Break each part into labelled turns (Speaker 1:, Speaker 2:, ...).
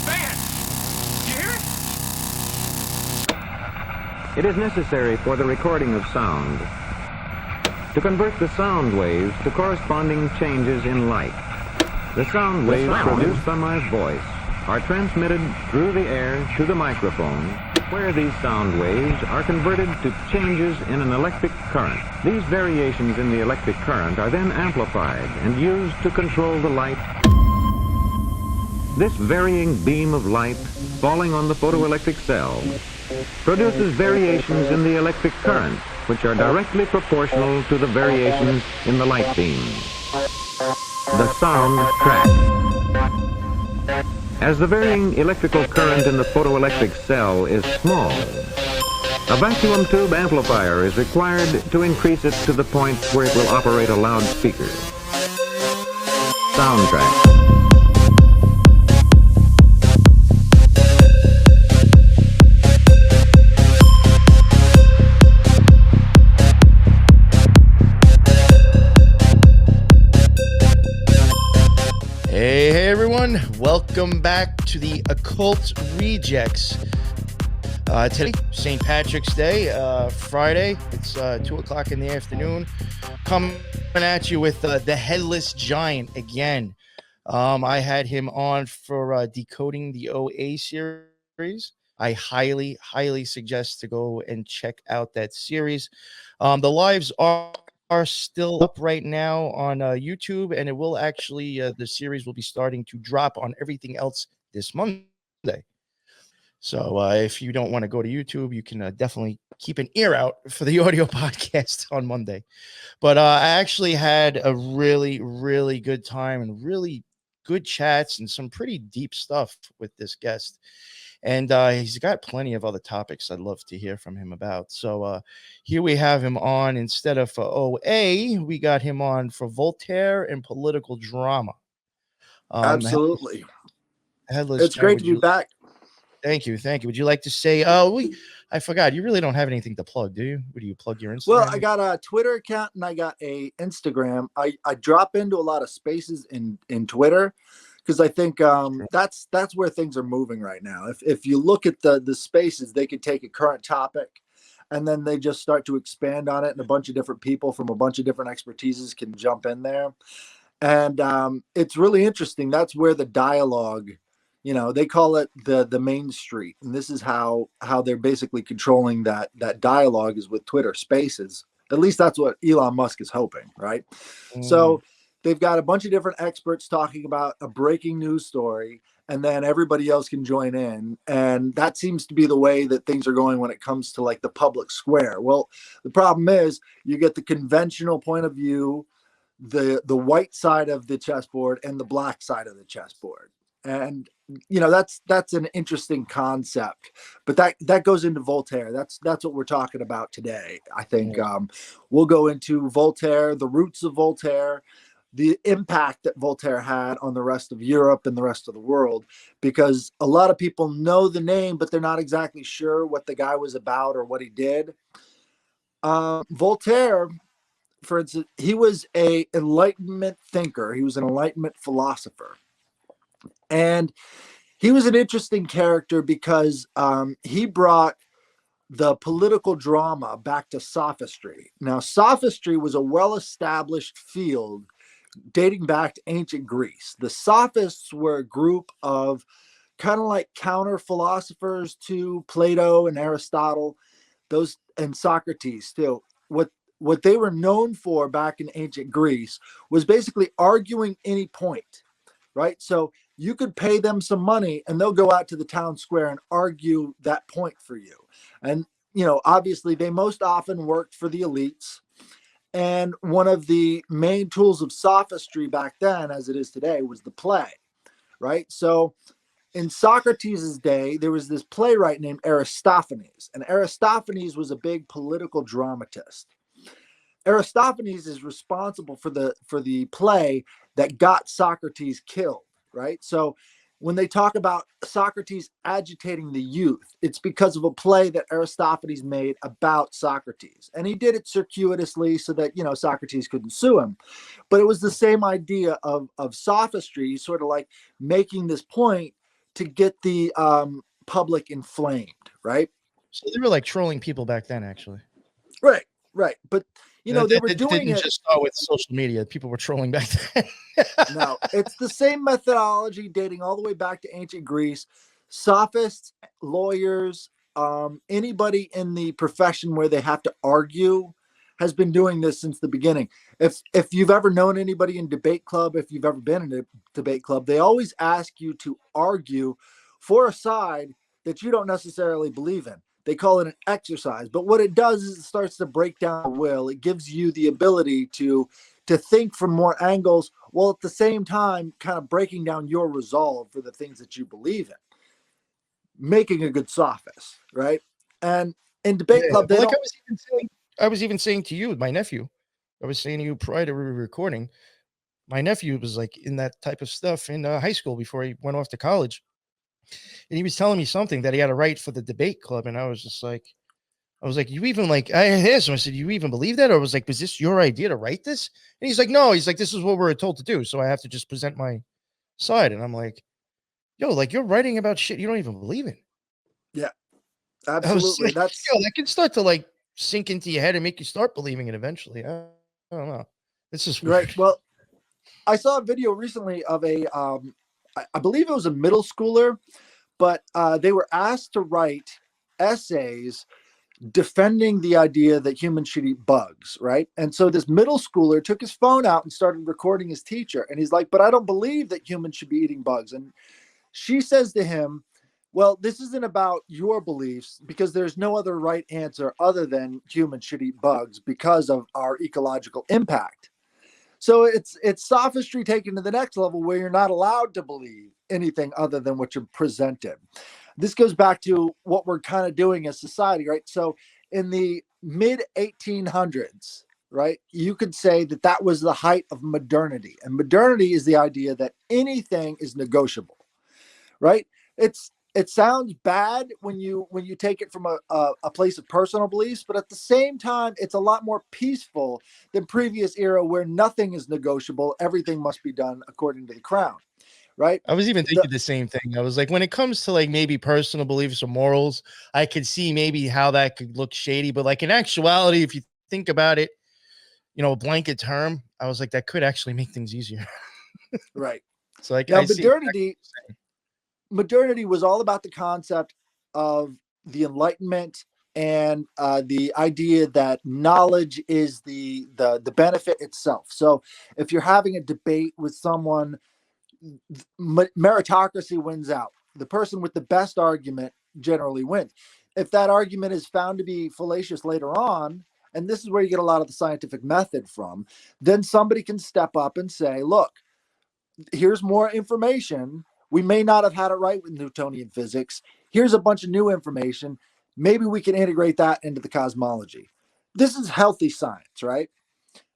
Speaker 1: a band. You hear it?
Speaker 2: It is necessary for the recording of sound to convert the sound waves to corresponding changes in light. The sound waves produced by my voice are transmitted through the air to the microphone, where these sound waves are converted to changes in an electric current. These variations in the electric current are then amplified and used to control the light. This varying beam of light falling on the photoelectric cell produces variations in the electric current, which are directly proportional to the variations in the light beam. The sound track. As the varying electrical current in the photoelectric cell is small, a vacuum tube amplifier is required to increase it to the point where it will operate a loudspeaker. Sound track.
Speaker 3: Hey everyone, welcome back to the Occult Rejects. Today, St. Patrick's Day, Friday. It's 2 o'clock in the afternoon. Coming at you with the Headless Giant again. I had him on for Decoding the OA series. I highly suggest to go and check out that series. The lives are still up right now on YouTube, and it will actually the series will be starting to drop on everything else this Monday. So if you don't want to go to YouTube, you can definitely keep an ear out for the audio podcast on Monday. But I actually had a really good time and really good chats and some pretty deep stuff with this guest. And he's got plenty of other topics I'd love to hear from him about. So here we have him on instead of for OA. We got him on for Voltaire and political drama.
Speaker 4: Absolutely.
Speaker 3: Headless,
Speaker 4: it's great to be back.
Speaker 3: Thank you. Would you like to say, I forgot, you really don't have anything to plug, do you? Do you plug your Instagram?
Speaker 4: Well, I got a Twitter account and I got a Instagram. I drop into a lot of spaces in Twitter, because I think that's where things are moving right now. If you look at the spaces, they could take a current topic and then they just start to expand on it, and a bunch of different people from a bunch of different expertises can jump in there. And it's really interesting. That's where the dialogue, they call it the main street. And this is how they're basically controlling that dialogue is with Twitter spaces. At least that's what Elon Musk is hoping, right? So they've got a bunch of different experts talking about a breaking news story, and then everybody else can join in. And that seems to be the way that things are going when it comes to like the public square. Well, the problem is you get the conventional point of view, the white side of the chessboard and the black side of the chessboard. And, that's an interesting concept, but that goes into Voltaire. That's what we're talking about today. I think we'll go into Voltaire, the roots of Voltaire, the impact that Voltaire had on the rest of Europe and the rest of the world, because a lot of people know the name, but they're not exactly sure what the guy was about or what he did. Voltaire, for instance, he was an Enlightenment thinker. He was an Enlightenment philosopher. And he was an interesting character because he brought the political drama back to sophistry. Now, sophistry was a well-established field dating back to ancient Greece. The sophists were a group of kind of like counter philosophers to Plato and Aristotle, and Socrates too. What they were known for back in ancient Greece was basically arguing any point, right? So you could pay them some money and they'll go out to the town square and argue that point for you. And, obviously they most often worked for the elites. And one of the main tools of sophistry back then, as it is today, was the play, right? So in Socrates' day, there was this playwright named Aristophanes, and Aristophanes was a big political dramatist. Aristophanes is responsible for the play that got Socrates killed, right? So when they talk about Socrates agitating the youth, it's because of a play that Aristophanes made about Socrates. And he did it circuitously so that, Socrates couldn't sue him. But it was the same idea of sophistry, sort of like making this point to get the public inflamed, right?
Speaker 3: So they were like trolling people back then, actually.
Speaker 4: Right, right. But you know, they were
Speaker 3: It
Speaker 4: doing
Speaker 3: didn't
Speaker 4: it.
Speaker 3: just start with social media. People were trolling back then.
Speaker 4: No, it's the same methodology dating all the way back to ancient Greece. Sophists, lawyers, anybody in the profession where they have to argue has been doing this since the beginning. If you've ever known anybody in debate club, if you've ever been in a debate club, they always ask you to argue for a side that you don't necessarily believe in. They call it an exercise, but what it does is it starts to break down the will. It gives you the ability to think from more angles, while at the same time kind of breaking down your resolve for the things that you believe in, making a good sophist, right? And in debate club, they
Speaker 3: like
Speaker 4: don't.
Speaker 3: I was even saying to you with my nephew, I was saying to you prior to recording, my nephew was like in that type of stuff in high school before he went off to college. And he was telling me something that he had to write for the debate club. And I was like, you even like, I asked him, I said, you even believe that? Or was like, was this your idea to write this? And he's like, no, he's like, this is what we're told to do. So I have to just present my side. And I'm like, yo, like you're writing about shit you don't even believe in.
Speaker 4: Yeah, absolutely.
Speaker 3: Like,
Speaker 4: That's
Speaker 3: that can start to like sink into your head and make you start believing it eventually. I don't know. This is weird.
Speaker 4: right. Well, I saw a video recently of a, I believe it was a middle schooler, but they were asked to write essays defending the idea that humans should eat bugs, right? And so this middle schooler took his phone out and started recording his teacher. And he's like, but I don't believe that humans should be eating bugs. And she says to him, well, this isn't about your beliefs because there's no other right answer other than humans should eat bugs because of our ecological impact. So it's sophistry taken to the next level where you're not allowed to believe anything other than what you're presented. This goes back to what we're kind of doing as society, right? So in the mid 1800s, right, you could say that that was the height of modernity. And modernity is the idea that anything is negotiable, right? It sounds bad when you take it from a place of personal beliefs, but at the same time, it's a lot more peaceful than previous era where nothing is negotiable. Everything must be done according to the crown, right?
Speaker 3: I was even thinking the same thing. I was like, when it comes to like maybe personal beliefs or morals, I could see maybe how that could look shady. But like in actuality, if you think about it, you know, a blanket term, I was like, that could actually make things easier.
Speaker 4: Right.
Speaker 3: So like,
Speaker 4: now,
Speaker 3: I see
Speaker 4: modernity was all about the concept of the Enlightenment and the idea that knowledge is the benefit itself. So if you're having a debate with someone, meritocracy wins out. The person with the best argument generally wins. If that argument is found to be fallacious later on, and this is where you get a lot of the scientific method from, then somebody can step up and say, look, here's more information. We may not have had it right with Newtonian physics. Here's a bunch of new information. Maybe we can integrate that into the cosmology. This is healthy science, right?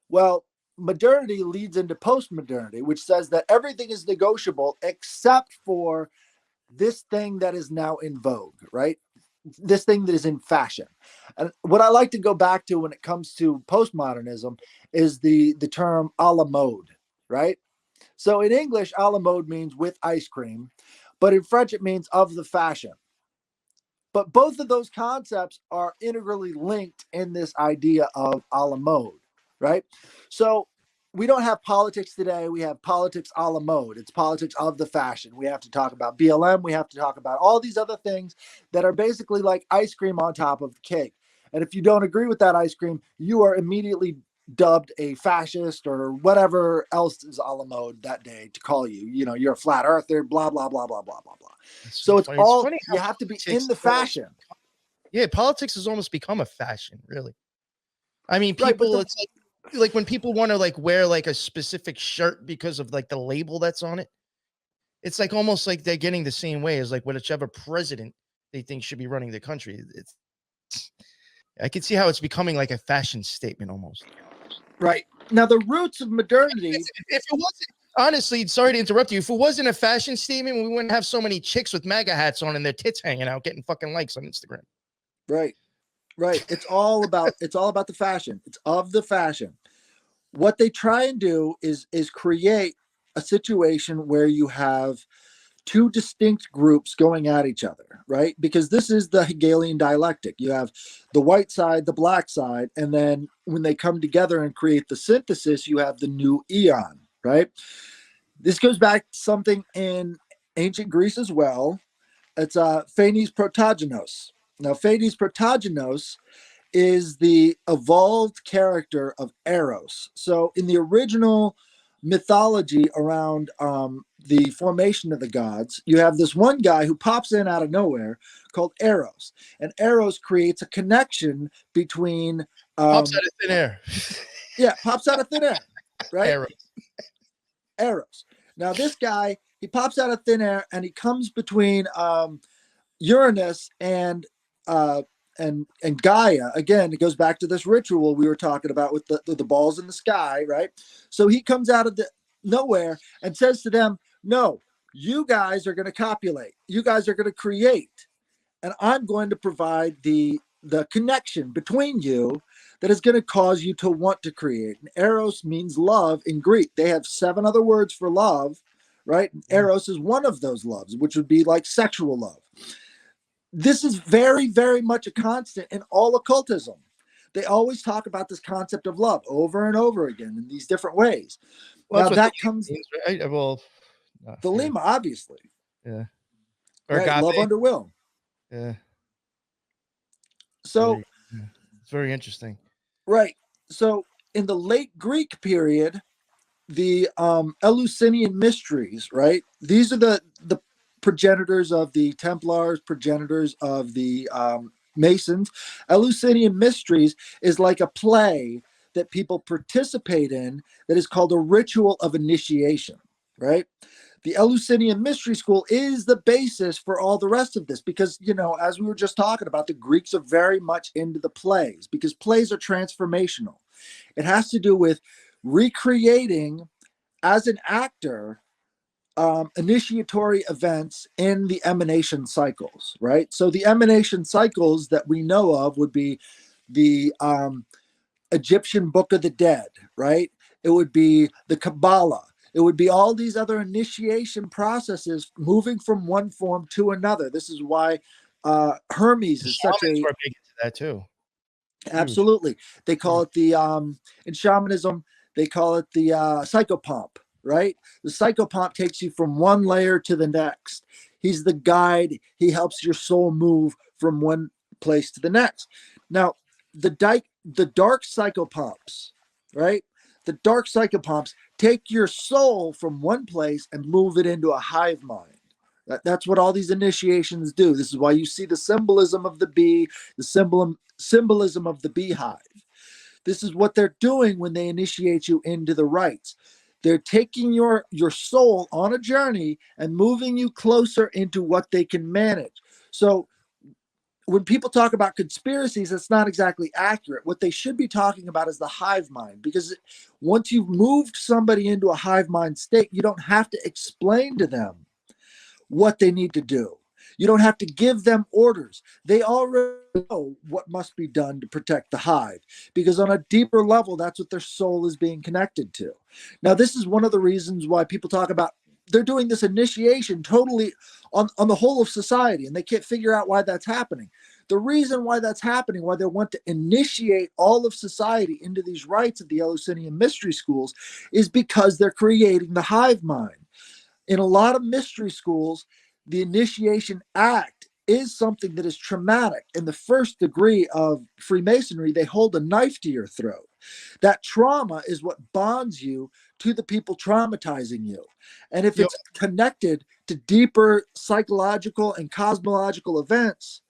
Speaker 4: Well, modernity leads into postmodernity, which says that everything is negotiable except for this thing that is now in vogue, right? This thing that is in fashion. And what I like to go back to when it comes to postmodernism is the term a la mode, right? So in English, a la mode means with ice cream, but in French, it means of the fashion. But both of those concepts are integrally linked in this idea of a la mode, right? So we don't have politics today. We have politics a la mode. It's politics of the fashion. We have to talk about BLM. We have to talk about all these other things that are basically like ice cream on top of the cake. And if you don't agree with that ice cream, you are immediately dubbed a fascist or whatever else is a la mode that day to call you. You know, you're a flat earther, blah, blah, blah, blah, blah, blah, blah. So it's
Speaker 3: funny.
Speaker 4: all,
Speaker 3: It's funny
Speaker 4: you have to be in the fashion.
Speaker 3: Yeah, politics has almost become a fashion, really. I mean,
Speaker 4: Right,
Speaker 3: people, it's like when people want to like wear like a specific shirt because of like the label that's on it, it's like almost like they're getting the same way as like whichever president they think should be running the country. I can see how it's becoming like a fashion statement almost.
Speaker 4: Right. Now, the roots of modernity.
Speaker 3: If it wasn't, honestly, sorry to interrupt you. If it wasn't a fashion statement, we wouldn't have so many chicks with MAGA hats on and their tits hanging out, getting fucking likes on Instagram.
Speaker 4: Right. Right. It's all about the fashion. It's of the fashion. What they try and do is create a situation where you have two distinct groups going at each other, right? Because this is the Hegelian dialectic. You have the white side, the black side, and then when they come together and create the synthesis, you have the new eon, right? This goes back to something in ancient Greece as well. It's Phanes Protogenos. Now, Phanes Protogenos is the evolved character of Eros. So in the original mythology around the formation of the gods, you have this one guy who pops in out of nowhere called Eros. And Eros creates a connection between...
Speaker 3: Pops out of thin air.
Speaker 4: Yeah, pops out of thin air, right?
Speaker 3: Eros.
Speaker 4: Now this guy, he pops out of thin air and he comes between Uranus and Gaia. Again, it goes back to this ritual we were talking about with the balls in the sky, right? So he comes out of the nowhere and says to them, no, you guys are going to copulate. You guys are going to create. And I'm going to provide the connection between you that is going to cause you to want to create. And Eros means love in Greek. They have 7 other words for love, right? And Eros is one of those loves, which would be like sexual love. This is very, very much a constant in all occultism. They always talk about this concept of love over and over again in these different ways.
Speaker 3: Well,
Speaker 4: now that comes
Speaker 3: right? Well,
Speaker 4: the Lima, obviously.
Speaker 3: Yeah.
Speaker 4: Or right? Love under will.
Speaker 3: Yeah.
Speaker 4: So
Speaker 3: it's very interesting.
Speaker 4: Right. So in the late Greek period, the Eleusinian mysteries, right? These are the progenitors of the Templars, progenitors of the Masons. Eleusinian mysteries is like a play that people participate in that is called a ritual of initiation, right? The Eleusinian mystery school is the basis for all the rest of this because, you know, as we were just talking about, the Greeks are very much into the plays because plays are transformational. It has to do with recreating as an actor initiatory events in the emanation cycles, right? So the emanation cycles that we know of would be the Egyptian Book of the Dead, right? It would be the Kabbalah. It would be all these other initiation processes moving from one form to another. This is why Hermes is such a...
Speaker 3: Were big into that too.
Speaker 4: Absolutely. Huge. They call it the, in shamanism, they call it the psychopomp. Right? The psychopomp takes you from one layer to the next. He's the guide. He helps your soul move from one place to the next. Now, the dark psychopomps, right? The dark psychopomps take your soul from one place and move it into a hive mind. That's what all these initiations do. This is why you see the symbolism of the bee, the symbolism of the beehive. This is what they're doing when they initiate you into the rites. They're taking your soul on a journey and moving you closer into what they can manage. So when people talk about conspiracies, that's not exactly accurate. What they should be talking about is the hive mind, because once you've moved somebody into a hive mind state, you don't have to explain to them what they need to do. You don't have to give them orders. They already know what must be done to protect the hive, because on a deeper level, that's what their soul is being connected to. Now, this is one of the reasons why people talk about they're doing this initiation totally on the whole of society, and they can't figure out why that's happening. The reason why that's happening, why they want to initiate all of society into these rites of the Eleusinian mystery schools, is because they're creating the hive mind. In a lot of mystery schools, the initiation act is something that is traumatic. In the first degree of Freemasonry, they hold a knife to your throat. That trauma is what bonds you to the people traumatizing you. And if it's connected to deeper psychological and cosmological events,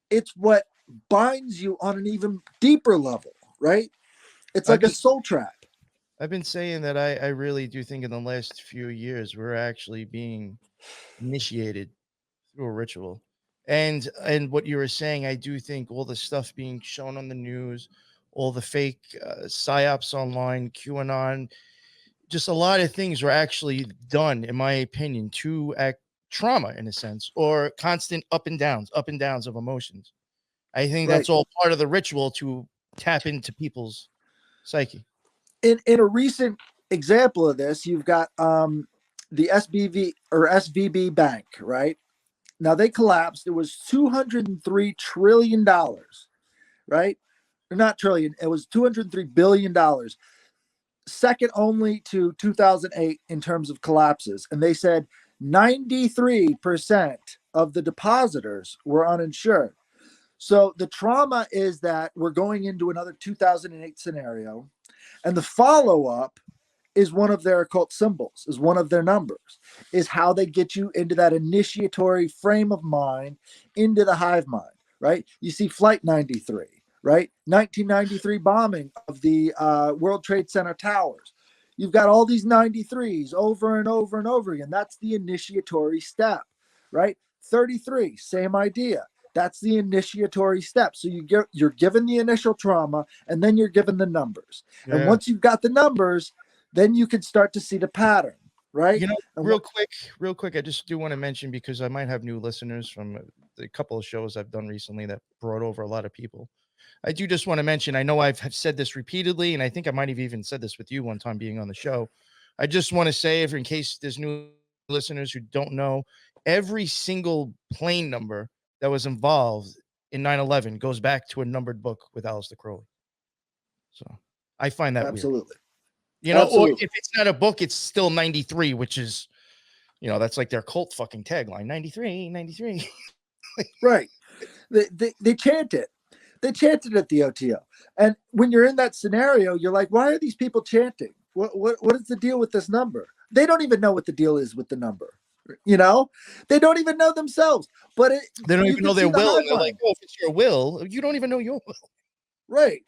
Speaker 4: it's what binds you on an even deeper level, right? It's like a soul trap.
Speaker 3: I've been saying that I really do think in the last few years, we're actually being initiated through a ritual. And what you were saying, I do think all the stuff being shown on the news, all the fake psyops online, QAnon, just a lot of things were actually done, in my opinion, to act trauma in a sense, or constant up and downs of emotions. I think that's all part of the ritual to tap into people's psyche.
Speaker 4: In a recent example of this, you've got the SBV or SVB bank, right? Now they collapsed. It was $203 trillion, right? Not trillion. It was $203 billion, second only to 2008 in terms of collapses. And they said 93% of the depositors were uninsured. So the trauma is that we're going into another 2008 scenario, and the follow up is one of their occult symbols, is one of their numbers, is how they get you into that initiatory frame of mind, into the hive mind, right? You see Flight 93, right? 1993 bombing of the World Trade Center towers. You've got all these 93s over and over and over again. That's the initiatory step, right? 33, same idea. That's the initiatory step. So you're given the initial trauma, and then you're given the numbers.
Speaker 3: Yeah.
Speaker 4: And once you've got the numbers, then you can start to see the pattern, right?
Speaker 3: You know,
Speaker 4: and
Speaker 3: real quick, I just do want to mention, because I might have new listeners from the couple of shows I've done recently that brought over a lot of people. I do just want to mention, I know I've said this repeatedly, and I think I might have even said this with you one time being on the show. I just want to say, if in case there's new listeners who don't know, every single plane number that was involved in 9/11 goes back to a numbered book with Aleister Crowley. So I find that
Speaker 4: absolutely
Speaker 3: weird. You know,
Speaker 4: absolutely.
Speaker 3: Or if it's not a book, it's still 93, which is, you know, that's like their cult fucking tagline, 93, 93.
Speaker 4: Right. They chant it. They chanted at the OTO. And when you're in that scenario, you're like, why are these people chanting? What is the deal with this number? They don't even know what the deal is with the number. You know, they don't even know themselves. But
Speaker 3: they don't even know their will. And they're like, oh, if it's your will, you don't even know your will.
Speaker 4: Right.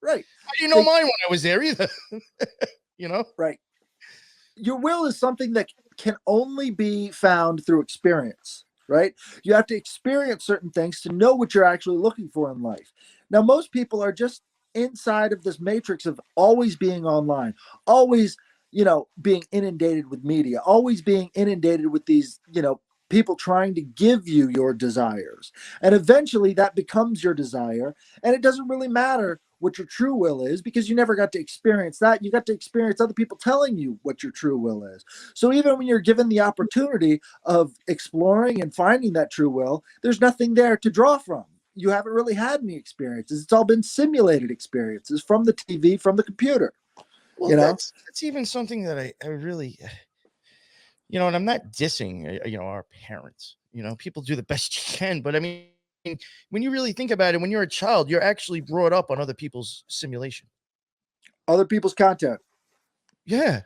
Speaker 3: I didn't know mine when I was there either. You know?
Speaker 4: Right. Your will is something that can only be found through experience, right? You have to experience certain things to know what you're actually looking for in life. Now, most people are just inside of this matrix of always being online, always, being inundated with media, always being inundated with these, people trying to give you your desires. And eventually that becomes your desire. And it doesn't really matter what your true will is, because you never got to experience that. You got to experience other people telling you what your true will is. So even when you're given the opportunity of exploring and finding that true will, there's nothing there to draw from. You haven't really had any experiences. It's all been simulated experiences from the TV, from the computer.
Speaker 3: Well, that's even something that I really, and I'm not dissing, our parents. People do the best you can, but I mean, when you really think about it, when you're a child, you're actually brought up on other people's simulation,
Speaker 4: other people's content.
Speaker 3: Yeah,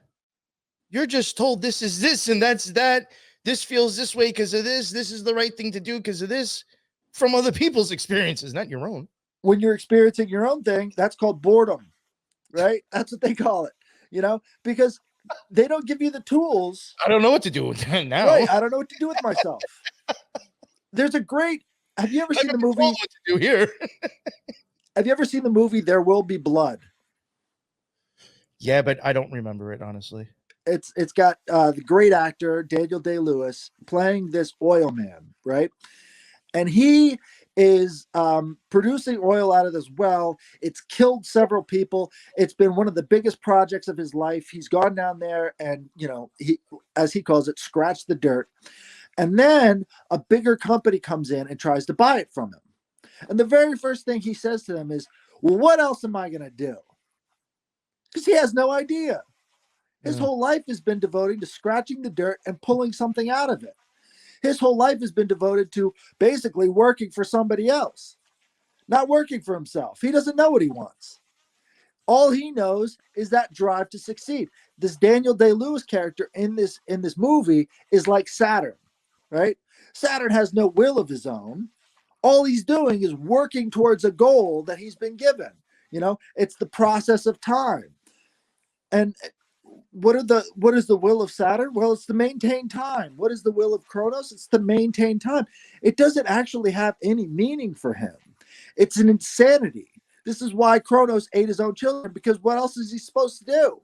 Speaker 3: you're just told this is this and that's that. This feels this way because of this. This is the right thing to do because of this, from other people's experiences, not your own.
Speaker 4: When you're experiencing your own thing, that's called boredom, right? That's what they call it, because they don't give you the tools.
Speaker 3: I don't know what to do with that now.
Speaker 4: Right, I don't know what to do with myself. There's a great. Have you ever seen the movie?
Speaker 3: What to do here?
Speaker 4: Have you ever seen the movie There Will Be Blood?
Speaker 3: Yeah, but I don't remember it, honestly.
Speaker 4: It's got the great actor Daniel Day-Lewis playing this oil man, right? And he is producing oil out of this well. It's killed several people. It's been one of the biggest projects of his life. He's gone down there and, he, as he calls it, scratched the dirt. And then a bigger company comes in and tries to buy it from him. And the very first thing he says to them is, well, what else am I going to do? Because he has no idea. His whole life has been devoted to scratching the dirt and pulling something out of it. His whole life has been devoted to basically working for somebody else, not working for himself. He doesn't know what he wants. All he knows is that drive to succeed. This Daniel Day-Lewis character in this movie is like Saturn, right? Saturn has no will of his own. All he's doing is working towards a goal that he's been given. It's the process of time. And what is the will of Saturn? Well, it's to maintain time. What is the will of Kronos? It's to maintain time. It doesn't actually have any meaning for him. It's an insanity. This is why Kronos ate his own children, because what else is he supposed to do?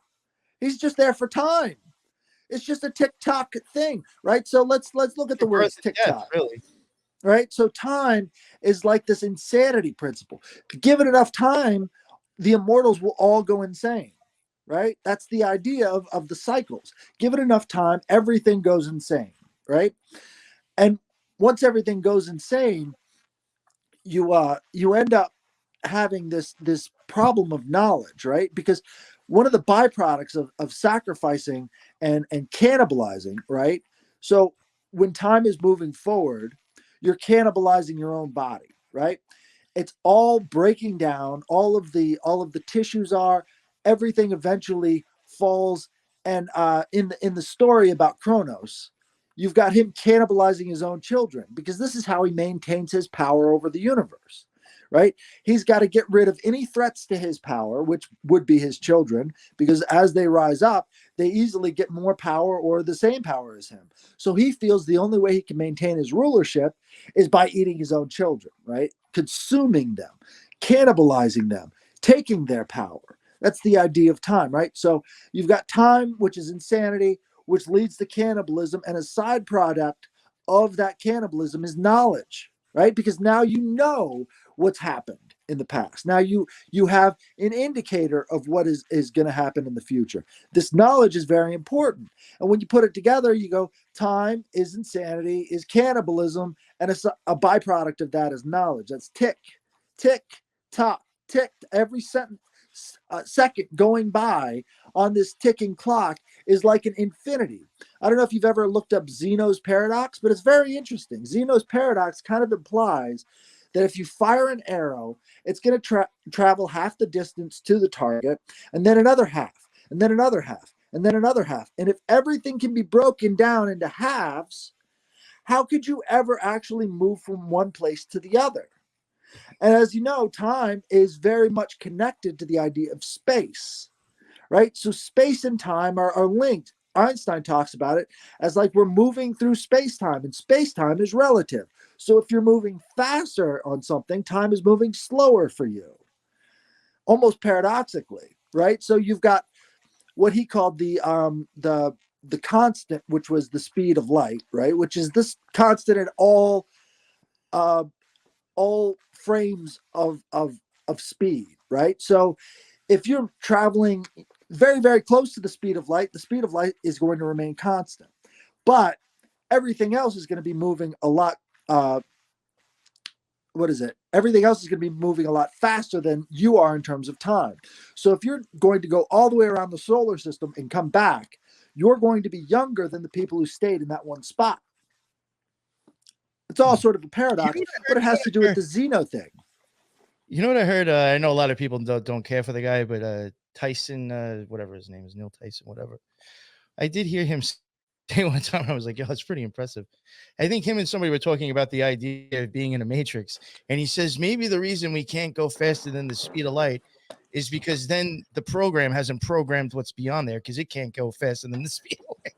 Speaker 4: He's just there for time. It's just a tick-tock thing, right? So let's look at the word tick-tock.
Speaker 3: Really?
Speaker 4: Right? So time is like this insanity principle. Given enough time, the immortals will all go insane. right? That's the idea of the cycles. Give it enough time, everything goes insane, right? And once everything goes insane, you end up having this problem of knowledge, right? Because one of the byproducts of sacrificing and cannibalizing, right? So when time is moving forward, you're cannibalizing your own body, right? It's all breaking down. All of the tissues are, everything eventually falls. And in the story about Kronos, you've got him cannibalizing his own children, because this is how he maintains his power over the universe, right? He's got to get rid of any threats to his power, which would be his children, because as they rise up, they easily get more power or the same power as him. So he feels the only way he can maintain his rulership is by eating his own children, right? Consuming them, cannibalizing them, taking their power. That's the idea of time, right? So you've got time, which is insanity, which leads to cannibalism, and a side product of that cannibalism is knowledge, right? Because now you know what's happened in the past. Now you have an indicator of what is going to happen in the future. This knowledge is very important. And when you put it together, you go, time is insanity, is cannibalism, and a byproduct of that is knowledge. That's tick, tick, tock, tick. Every second going by on this ticking clock is like an infinity. I don't know if you've ever looked up Zeno's paradox, but it's very interesting. Zeno's paradox kind of implies that if you fire an arrow, it's going to travel half the distance to the target, and then another half, and then another half, and then another half. And if everything can be broken down into halves, how could you ever actually move from one place to the other? And as you know, time is very much connected to the idea of space, right? So space and time are linked. Einstein talks about it as like we're moving through space-time, and space-time is relative. So if you're moving faster on something, time is moving slower for you, almost paradoxically, right? So you've got what he called the constant, which was the speed of light, right? Which is this constant in all frames of speed, right? So if you're traveling very, very close to the speed of light is going to remain constant. But everything else is going to be moving a lot. Everything else is going to be moving a lot faster than you are in terms of time. So if you're going to go all the way around the solar system and come back, you're going to be younger than the people who stayed in that one spot. It's all sort of a paradox, but it has to do with the Zeno thing.
Speaker 3: You know what I heard? I know a lot of people don't care for the guy, but Tyson, whatever his name is, Neil Tyson, whatever. I did hear him say one time, I was like, yo, that's pretty impressive. I think him and somebody were talking about the idea of being in a matrix. And he says, maybe the reason we can't go faster than the speed of light is because then the program hasn't programmed what's beyond there, because it can't go faster than the speed of light.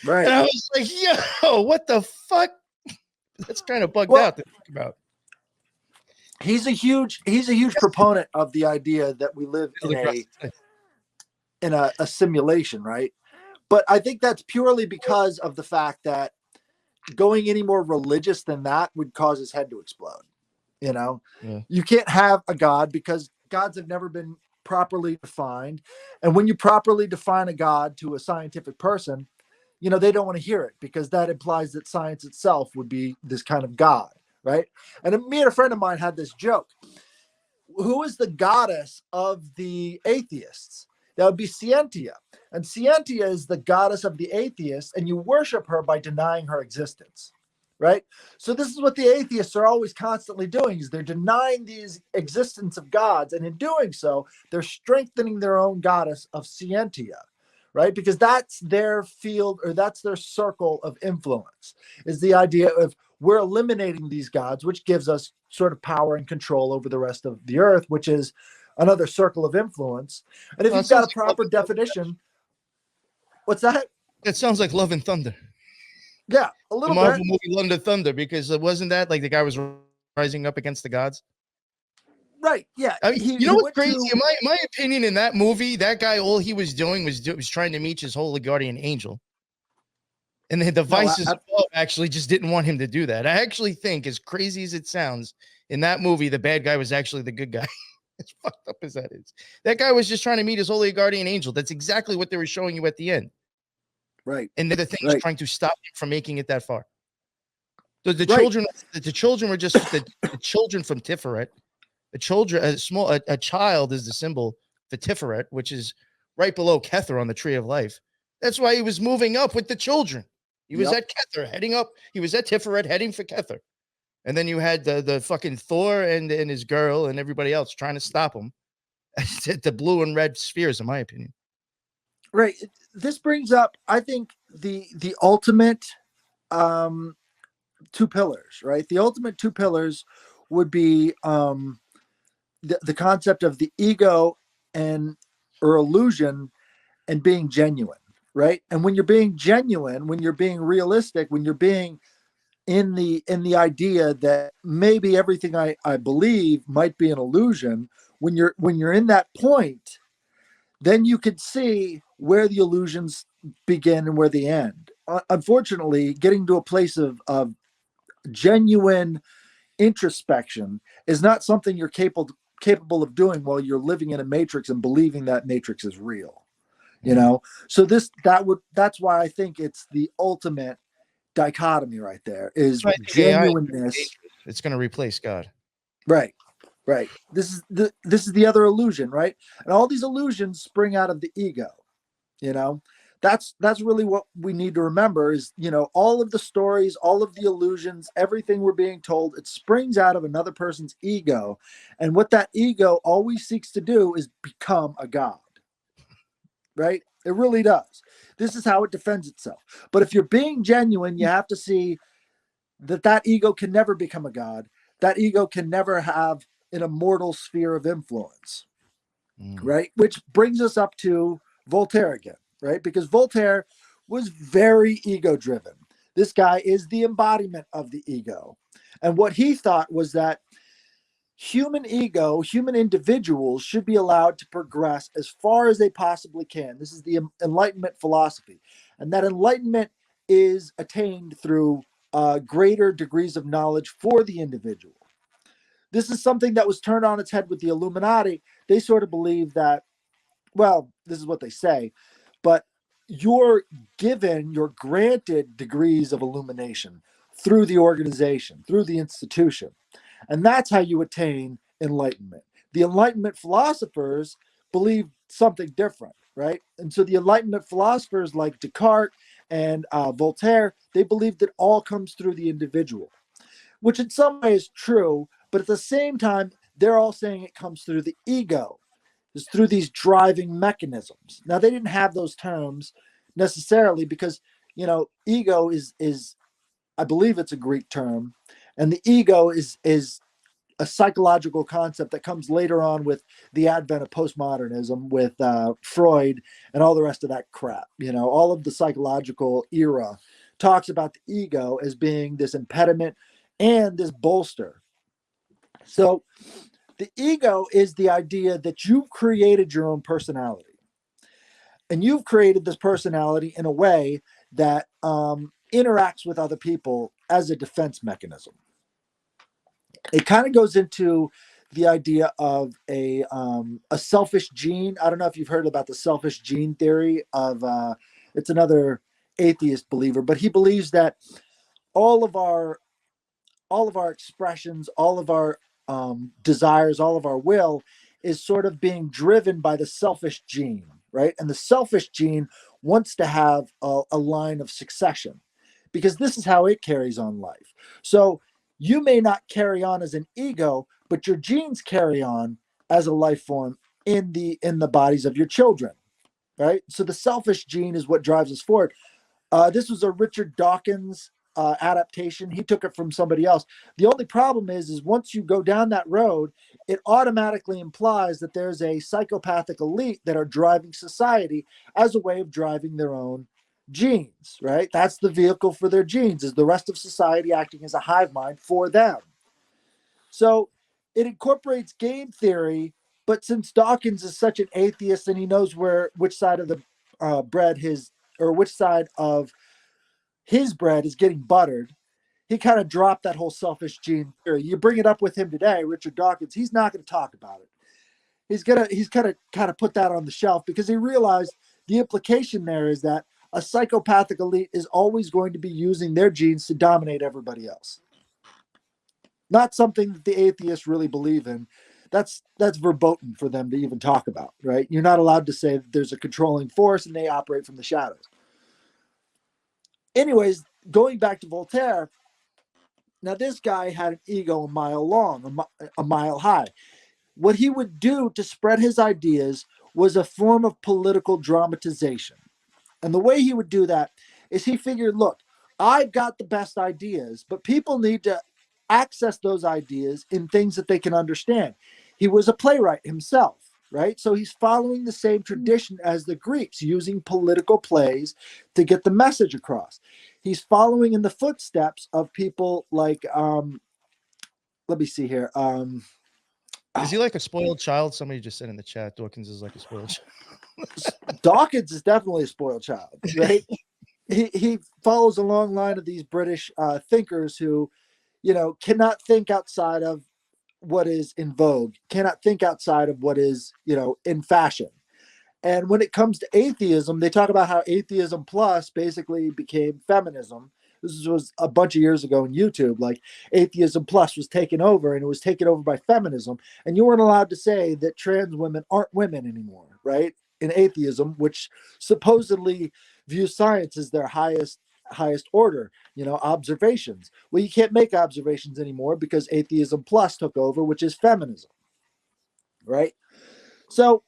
Speaker 4: Right.
Speaker 3: And I was like, yo, what the fuck? That's kind of bugged out to think about.
Speaker 4: He's a huge proponent of the idea that we live in a simulation, right? But I think that's purely because of the fact that going any more religious than that would cause his head to explode. You know, You can't have a God because gods have never been properly defined. And when you properly define a God to a scientific person, you know, they don't want to hear it, because that implies that science itself would be this kind of God, right? And me and a friend of mine had this joke. Who is the goddess of the atheists? That would be Scientia. And Scientia is the goddess of the atheists, and you worship her by denying her existence, right? So this is what the atheists are always constantly doing, is they're denying the existence of gods, and in doing so, they're strengthening their own goddess of Scientia, right? Because that's their field, or that's their circle of influence, is the idea of we're eliminating these gods, which gives us sort of power and control over the rest of the earth, which is another circle of influence. And if you've got a proper definition, what's that?
Speaker 3: That sounds like Love and Thunder.
Speaker 4: Yeah, a little
Speaker 3: the Marvel
Speaker 4: bit.
Speaker 3: movie Love and Thunder, because wasn't that like the guy was rising up against the gods?
Speaker 4: Right. Yeah.
Speaker 3: I mean, you know what's crazy? In my opinion, in that movie, that guy, all he was doing was trying to meet his holy guardian angel. And the devices actually just didn't want him to do that. I actually think, as crazy as it sounds, in that movie, the bad guy was actually the good guy. As fucked up as that is. That guy was just trying to meet his holy guardian angel. That's exactly what they were showing you at the end.
Speaker 4: Right.
Speaker 3: And the thing is trying to stop him from making it that far. So the children were just the children from Tiferet. The children, a child is the symbol for Tiferet, which is right below Kether on the Tree of Life. That's why he was moving up with the children. He was at Kether, heading up. He was at Tiferet, heading for Kether. And then you had the fucking Thor and his girl and everybody else trying to stop him. The blue and red spheres, in my opinion.
Speaker 4: Right. This brings up, I think, the ultimate two pillars, right? The ultimate two pillars would be the concept of the ego or illusion and being genuine, right? And when you're being genuine, when you're being realistic, when you're being in the idea that maybe everything I believe might be an illusion, when you're in that point, then you could see where the illusions begin and where they end. Unfortunately, getting to a place of genuine introspection is not something you're capable of doing while you're living in a matrix and believing that matrix is real. You know, so that's why I think it's the ultimate dichotomy right there is genuineness.
Speaker 3: It's going to replace God.
Speaker 4: Right. This is the other illusion, right? And all these illusions spring out of the ego. You know, that's really what we need to remember is, you know, all of the stories, all of the illusions, everything we're being told, it springs out of another person's ego. And what that ego always seeks to do is become a god. Right? It really does. This is how it defends itself. But if you're being genuine, you have to see that ego can never become a god. That ego can never have an immortal sphere of influence. Right? Which brings us up to Voltaire again, right? Because Voltaire was very ego driven. This guy is the embodiment of the ego. And what he thought was that human individuals should be allowed to progress as far as they possibly can. This is the Enlightenment philosophy. And that enlightenment is attained through greater degrees of knowledge for the individual. This is something that was turned on its head with the Illuminati. They sort of believe that, well, this is what they say, but you're granted degrees of illumination through the organization, through the institution. And that's how you attain enlightenment. The Enlightenment philosophers believe something different, right? And so the Enlightenment philosophers like Descartes and Voltaire, they believe that all comes through the individual, which in some ways is true, but at the same time, they're all saying it comes through the ego. It's through these driving mechanisms. Now, they didn't have those terms necessarily because, you know, ego is I believe it's a Greek term, and the ego is a psychological concept that comes later on with the advent of postmodernism, with Freud and all the rest of that crap. You know, all of the psychological era talks about the ego as being this impediment and this bolster. So the ego is the idea that you've created your own personality. And you've created this personality in a way that interacts with other people as a defense mechanism. It kind of goes into the idea of a selfish gene. I don't know if you've heard about the selfish gene theory of it's another atheist believer, but he believes that all of our expressions, all of our desires, all of our will is sort of being driven by the selfish gene, right? And the selfish gene wants to have a line of succession because this is how it carries on life. So you may not carry on as an ego, but your genes carry on as a life form in the bodies of your children, right? So the selfish gene is what drives us forward. This was a Richard Dawkins adaptation. He took it from somebody else. The only problem is once you go down that road, it automatically implies that there's a psychopathic elite that are driving society as a way of driving their own genes, right? That's the vehicle for their genes, is the rest of society acting as a hive mind for them. So it incorporates game theory, but since Dawkins is such an atheist and he knows which side of the which side of his bread is getting buttered, he kind of dropped that whole selfish gene theory. You bring it up with him today, Richard Dawkins, he's not going to talk about it. he's kind of put that on the shelf because he realized the implication there is that a psychopathic elite is always going to be using their genes to dominate everybody else. Not something that the atheists really believe in. That's verboten for them to even talk about, right? You're not allowed to say that there's a controlling force and they operate from the shadows. Anyways, going back to Voltaire, now this guy had an ego a mile long, a mile high. What he would do to spread his ideas was a form of political dramatization. And the way he would do that is he figured, look, I've got the best ideas, but people need to access those ideas in things that they can understand. He was a playwright himself, right? So he's following the same tradition as the Greeks, using political plays to get the message across. He's following in the footsteps of people like, let me see here.
Speaker 3: Is he like a spoiled child? Somebody just said in the chat, Dawkins is like a spoiled child.
Speaker 4: Dawkins is definitely a spoiled child, right? he follows a long line of these British thinkers who, cannot think outside of what is in vogue, cannot think outside of what is, in fashion. And when it comes to atheism, they talk about how atheism plus basically became feminism. This was a bunch of years ago on YouTube. Like atheism plus was taken over, and it was taken over by feminism. And you weren't allowed to say that trans women aren't women anymore, right? In atheism, which supposedly views science as their highest order, observations. Well, you can't make observations anymore because atheism plus took over, which is feminism, right? So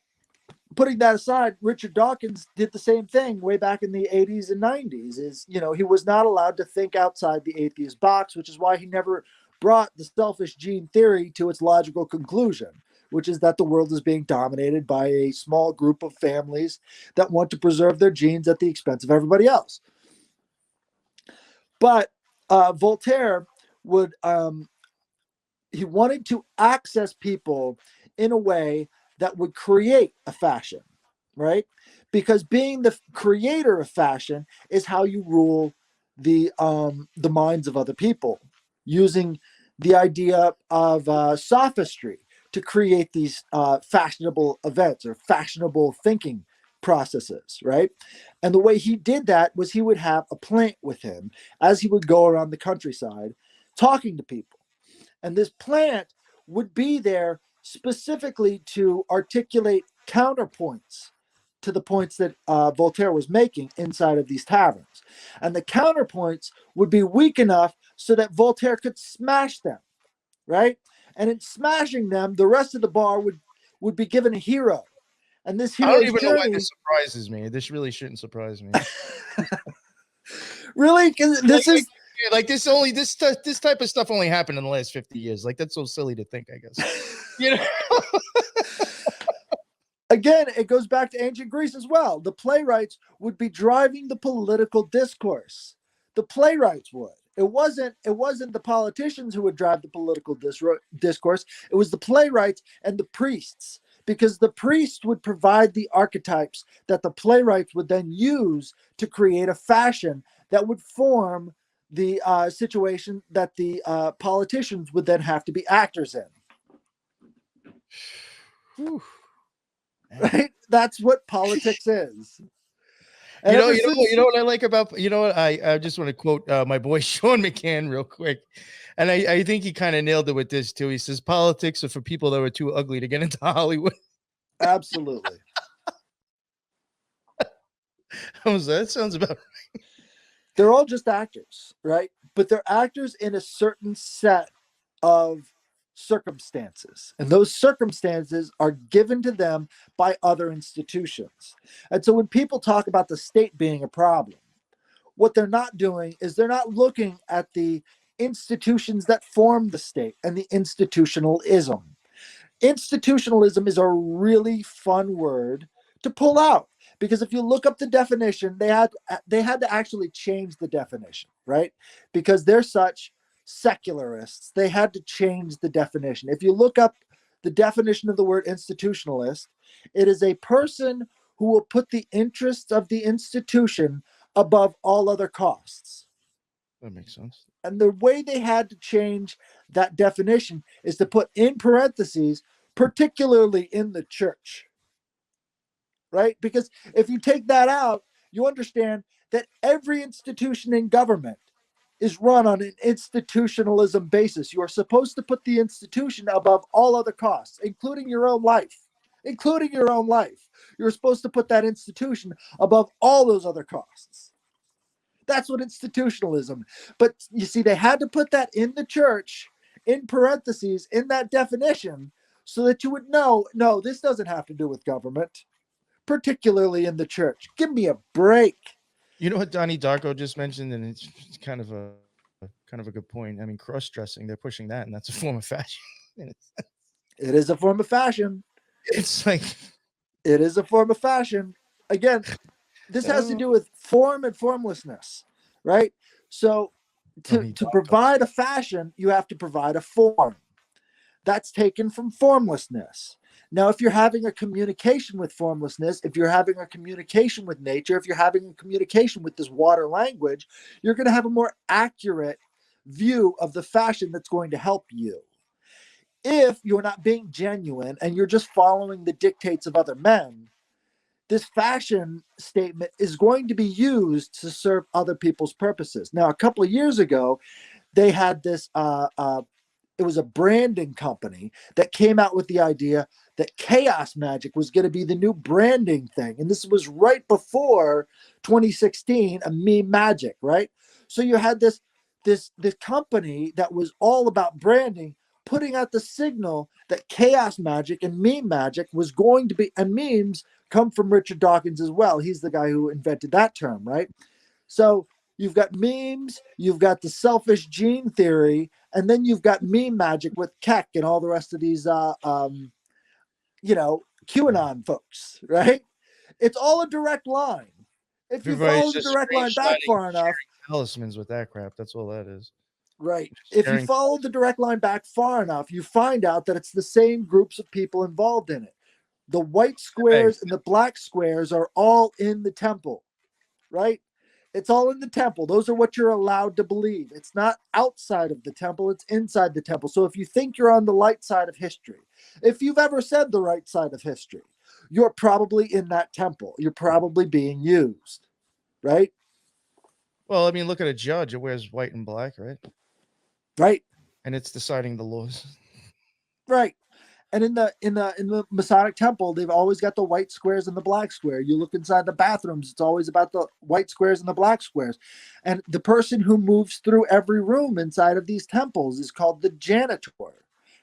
Speaker 4: putting that aside, Richard Dawkins did the same thing way back in the 80s and 90s. He was not allowed to think outside the atheist box, which is why he never brought the selfish gene theory to its logical conclusion, which is that the world is being dominated by a small group of families that want to preserve their genes at the expense of everybody else. But Voltaire would, he wanted to access people in a way that would create a fashion, right? Because being the creator of fashion is how you rule the minds of other people, using the idea of sophistry to create these fashionable events or fashionable thinking processes, right? And the way he did that was he would have a plant with him as he would go around the countryside talking to people. And this plant would be there specifically to articulate counterpoints to the points that Voltaire was making inside of these taverns. And the counterpoints would be weak enough so that Voltaire could smash them, right? And in smashing them, the rest of the bar would be given a hero. And this
Speaker 3: I
Speaker 4: hero's
Speaker 3: don't even know why
Speaker 4: journey,
Speaker 3: this surprises me. This really shouldn't surprise me.
Speaker 4: really, because this is
Speaker 3: like this type of stuff only happened in the last 50 years. Like that's so silly to think, I guess.
Speaker 4: Again, it goes back to ancient Greece as well. The playwrights would be driving the political discourse. The playwrights would. It wasn't the politicians who would drive the political discourse. It was the playwrights and the priests, because the priests would provide the archetypes that the playwrights would then use to create a fashion that would form the situation that the politicians would then have to be actors in.
Speaker 3: Whew.
Speaker 4: Right? That's what politics is. And
Speaker 3: You know what I like about, I just want to quote my boy Sean McCann real quick. And I think he kind of nailed it with this too. He says, politics are for people that were too ugly to get into Hollywood.
Speaker 4: Absolutely.
Speaker 3: That sounds about right.
Speaker 4: They're all just actors, right? But they're actors in a certain set of circumstances. And those circumstances are given to them by other institutions. And so when people talk about the state being a problem, what they're not doing is they're not looking at the institutions that form the state and the institutionalism. Institutionalism is a really fun word to pull out, because if you look up the definition, they had to actually change the definition, right? Because they're such secularists, they had to change the definition. If you look up the definition of the word institutionalist, it is a person who will put the interests of the institution above all other costs.
Speaker 3: That makes sense.
Speaker 4: And the way they had to change that definition is to put in parentheses particularly in the church, right? Because if you take that out, you understand that every institution in government is run on an institutionalism basis. You are supposed to put the institution above all other costs, including your own life. Including your own life. You're supposed to put that institution above all those other costs. That's what institutionalism. But you see, they had to put that in the church, in parentheses, in that definition, so that you would know, no, this doesn't have to do with government, particularly in the church. Give me a break.
Speaker 3: You know what Donnie Darko just mentioned, and it's kind of a good point. I mean, cross-dressing, they're pushing that, and that's a form of fashion.
Speaker 4: It is a form of fashion.
Speaker 3: It's like
Speaker 4: it is a form of fashion. Again, this has to do with form and formlessness, right? So to provide a fashion, you have to provide a form. That's taken from formlessness. Now, if you're having a communication with formlessness, if you're having a communication with nature, if you're having a communication with this water language, you're going to have a more accurate view of the fashion that's going to help you. If you're not being genuine and you're just following the dictates of other men, this fashion statement is going to be used to serve other people's purposes. Now, a couple of years ago, they had this, it was a branding company that came out with the idea that chaos magic was going to be the new branding thing. And this was right before 2016, a meme magic, right? So you had this company that was all about branding, putting out the signal that chaos magic and meme magic was going to be, and memes come from Richard Dawkins as well. He's the guy who invented that term, right? So you've got memes, you've got the selfish gene theory, and then you've got meme magic with Keck and all the rest of these, QAnon folks, right? It's all a direct line. If you follow the direct line back far enough,
Speaker 3: talismans with that crap. That's all that is.
Speaker 4: Right. If you follow the direct line back far enough, you find out that it's the same groups of people involved in it. The white squares and the black squares are all in the temple, right? It's all in the temple. Those are what you're allowed to believe. It's not outside of the temple. It's inside the temple. So if you think you're on the light side of history, if you've ever said the right side of history, you're probably in that temple. You're probably being used, right?
Speaker 3: Well, I mean, look at a judge. It wears white and black, right?
Speaker 4: Right.
Speaker 3: And it's deciding the laws.
Speaker 4: Right. And in the Masonic temple, they've always got the white squares and the black square. You look inside the bathrooms, it's always about the white squares and the black squares. And the person who moves through every room inside of these temples is called the janitor,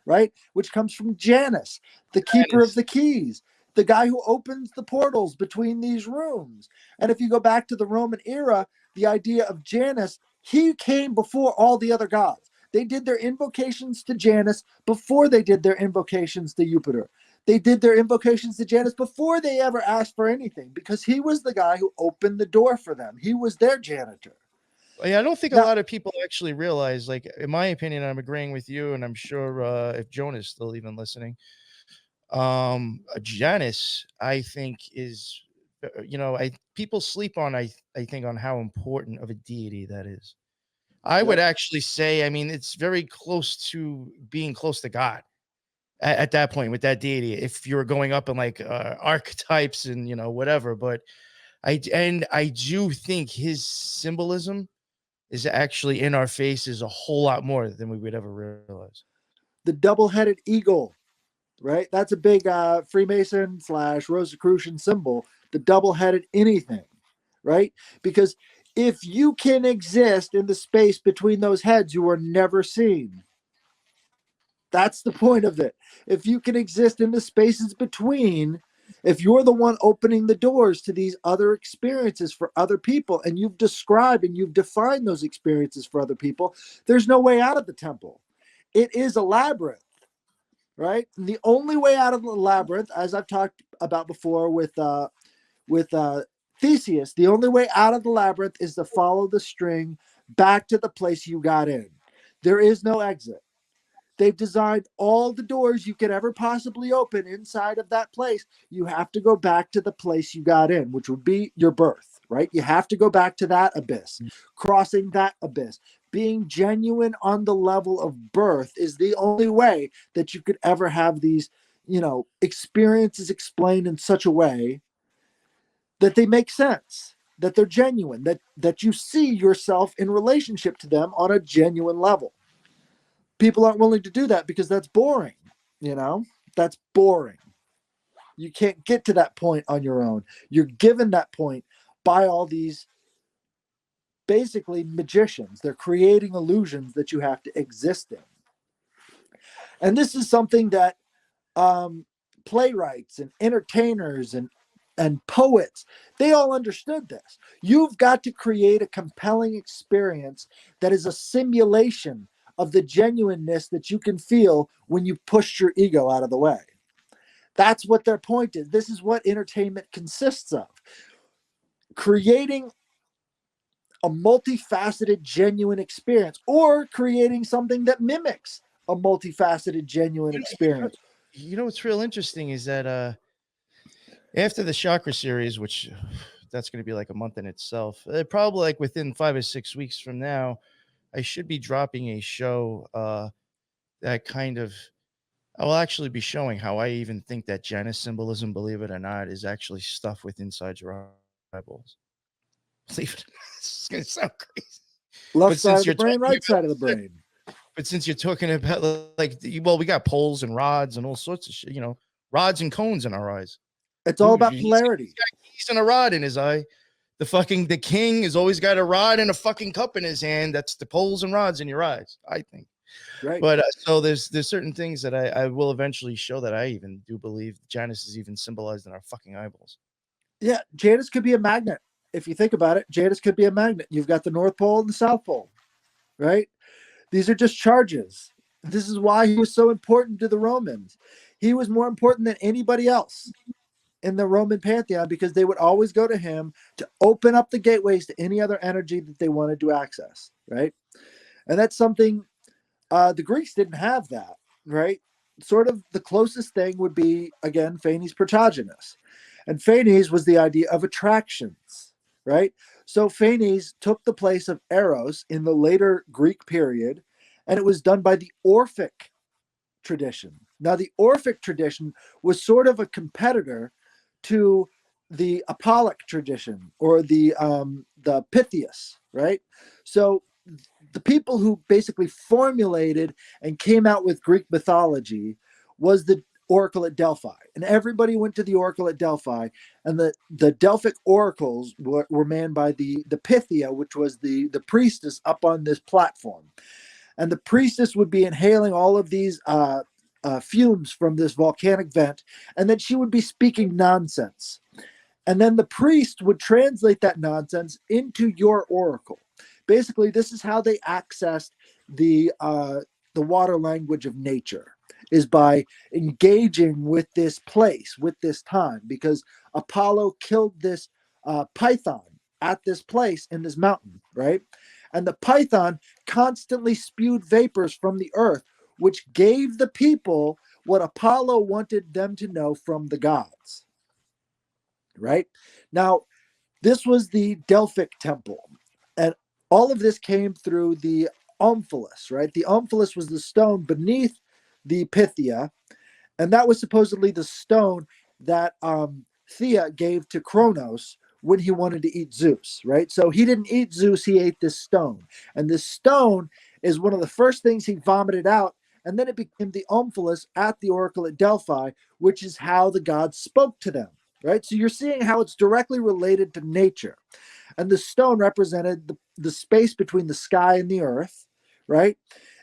Speaker 4: right? Which comes from Janus, the keeper of the keys, the guy who opens the portals between these rooms. And if you go back to the Roman era, the idea of Janus, he came before all the other gods. They did their invocations to Janus before they did their invocations to Jupiter. They did their invocations to Janus before they ever asked for anything, because he was the guy who opened the door for them. He was their janitor.
Speaker 3: Yeah, I don't think a lot of people actually realize, like, in my opinion, I'm agreeing with you, and I'm sure if Jonah's still even listening, Janus, I think, is, people sleep on, I think, on how important of a deity that is. I would actually say, I mean, it's very close to being close to God at that point with that deity. If you're going up in like archetypes and, whatever, but I do think his symbolism is actually in our faces a whole lot more than we would ever realize.
Speaker 4: The double-headed eagle, right? That's a big Freemason / Rosicrucian symbol, the double-headed anything, right? Because if you can exist in the space between those heads, you are never seen. That's the point of it. If you can exist in the spaces between, if you're the one opening the doors to these other experiences for other people, and you've described and you've defined those experiences for other people, there's no way out of the temple. It is a labyrinth, right? And the only way out of the labyrinth, as I've talked about before with Theseus, the only way out of the labyrinth is to follow the string back to the place you got in. There is no exit. They've designed all the doors you could ever possibly open inside of that place. You have to go back to the place you got in, which would be your birth, right? You have to go back to that abyss, crossing that abyss. Being genuine on the level of birth is the only way that you could ever have these experience is explained in such a way that they make sense, that they're genuine, that you see yourself in relationship to them on a genuine level. People aren't willing to do that because that's boring. That's boring. You can't get to that point on your own. You're given that point by all these basically magicians. They're creating illusions that you have to exist in. And this is something that playwrights and entertainers and poets, they all understood this. You've got to create a compelling experience that is a simulation of the genuineness that you can feel when you push your ego out of the way. That's what their point is. This is what entertainment consists of. Creating a multifaceted, genuine experience, or creating something that mimics a multifaceted, genuine experience.
Speaker 3: What's real interesting is that after the Chakra series, which that's going to be like a month in itself, probably like within 5 or 6 weeks from now, I should be dropping a show that kind of, I will actually be showing how I even think that Janus symbolism, believe it or not, is actually stuff with inside your eyeballs. Believe it. It's going to sound crazy.
Speaker 4: Left side of the brain, right side of the brain.
Speaker 3: But since you're talking about we got poles and rods and all sorts of shit, rods and cones in our eyes.
Speaker 4: It's all about polarity.
Speaker 3: He's got keys and a rod in his eye. The king has always got a rod and a fucking cup in his hand. That's the poles and rods in your eyes, I think.
Speaker 4: Right.
Speaker 3: But so there's certain things that I will eventually show that I even do believe Janus is even symbolized in our fucking eyeballs.
Speaker 4: Yeah, Janus could be a magnet. If you think about it, Janus could be a magnet. You've got the North Pole and the South Pole, right? These are just charges. This is why he was so important to the Romans. He was more important than anybody else in the Roman pantheon because they would always go to him to open up the gateways to any other energy that they wanted to access, right? And that's something the Greeks didn't have that, right? Sort of the closest thing would be, again, Phanes Protogenus. And Phanes was the idea of attractions, right? So Phanes took the place of Eros in the later Greek period, and it was done by the Orphic tradition. Now, the Orphic tradition was sort of a competitor to the Apollic tradition or the Pythias, right? So the people who basically formulated and came out with Greek mythology was the oracle at Delphi, and everybody went to the oracle at Delphi, and the Delphic oracles were manned by the Pythia, which was the priestess up on this platform, and the priestess would be inhaling all of these fumes from this volcanic vent, and then she would be speaking nonsense, and then the priest would translate that nonsense into your oracle. Basically, this is how they accessed the water language of nature, is by engaging with this place, with this time, because Apollo killed this python at this place in this mountain, right? And the python constantly spewed vapors from the earth, which gave the people what Apollo wanted them to know from the gods, right? Now, this was the Delphic temple, and all of this came through the omphalos, right? The omphalos was the stone beneath the Pythia, and that was supposedly the stone that Thea gave to Kronos when he wanted to eat Zeus, right? So he didn't eat Zeus, he ate this stone. And this stone is one of the first things he vomited out, and then it became the omphalos at the oracle at Delphi, which is how the gods spoke to them, right? So you're seeing how it's directly related to nature. And the stone represented the space between the sky and the earth, right?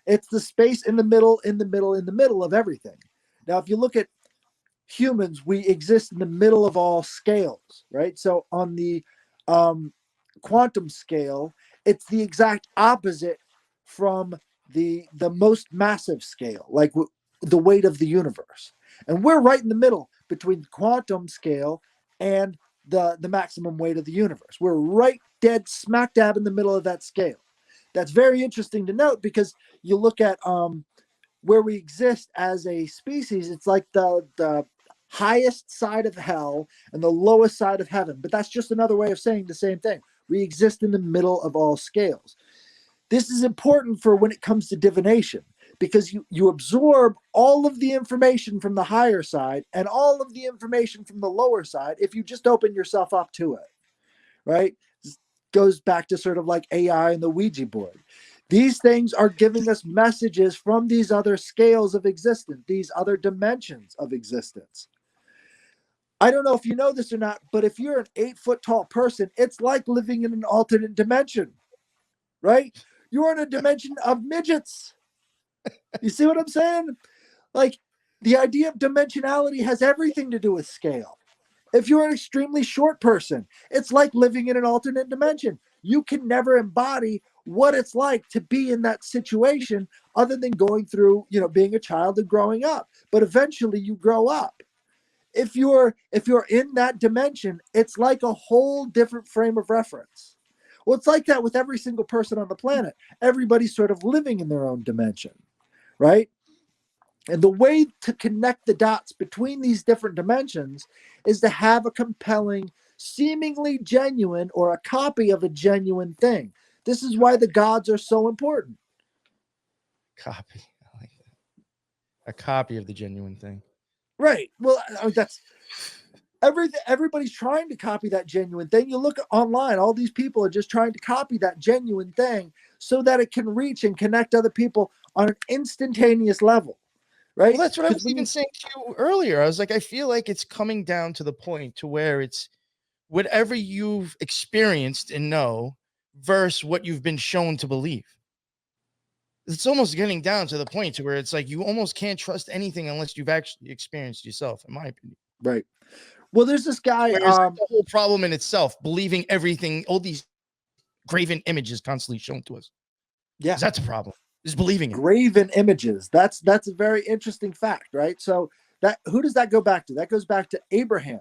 Speaker 4: It's the space in the middle of everything. Now, if you look at humans, we exist in the middle of all scales, right? So on the quantum scale, it's the exact opposite from the most massive scale, like the weight of the universe. And we're right in the middle between the quantum scale and the maximum weight of the universe. We're right dead smack dab in the middle of that scale. That's very interesting to note because you look at where we exist as a species, it's like the highest side of hell and the lowest side of heaven. But that's just another way of saying the same thing. We exist in the middle of all scales. This is important for when it comes to divination, because you absorb all of the information from the higher side and all of the information from the lower side if you just open yourself up to it, right? Goes back to sort of like AI and the Ouija board. These things are giving us messages from these other scales of existence, these other dimensions of existence. I don't know if you know this or not, but if you're an 8-foot tall person, it's like living in an alternate dimension, right? You're in a dimension of midgets. You see what I'm saying? Like, the idea of dimensionality has everything to do with scale. If you're an extremely short person, it's like living in an alternate dimension. You can never embody what it's like to be in that situation other than going through, being a child and growing up. But eventually you grow up. If you're in that dimension, it's like a whole different frame of reference. Well, it's like that with every single person on the planet. Everybody's sort of living in their own dimension, right? And the way to connect the dots between these different dimensions is to have a compelling, seemingly genuine, or a copy of a genuine thing. This is why the gods are so important.
Speaker 3: Copy. I like that. A copy of the genuine thing.
Speaker 4: Right. Well, that's everybody's trying to copy that genuine thing. You look online, all these people are just trying to copy that genuine thing so that it can reach and connect other people on an instantaneous level. Right.
Speaker 3: Well, that's what I was even saying to you earlier. I was like, I feel like it's coming down to the point to where it's whatever you've experienced and know versus what you've been shown to believe. It's almost getting down to the point to where it's like you almost can't trust anything unless you've actually experienced yourself, in my opinion.
Speaker 4: Right. Well, there's this guy.
Speaker 3: The whole problem in itself, believing everything, all these graven images constantly shown to us.
Speaker 4: Yeah,
Speaker 3: that's a problem. Is believing it.
Speaker 4: Graven images. That's a very interesting fact, right? So who does that go back to? That goes back to Abraham.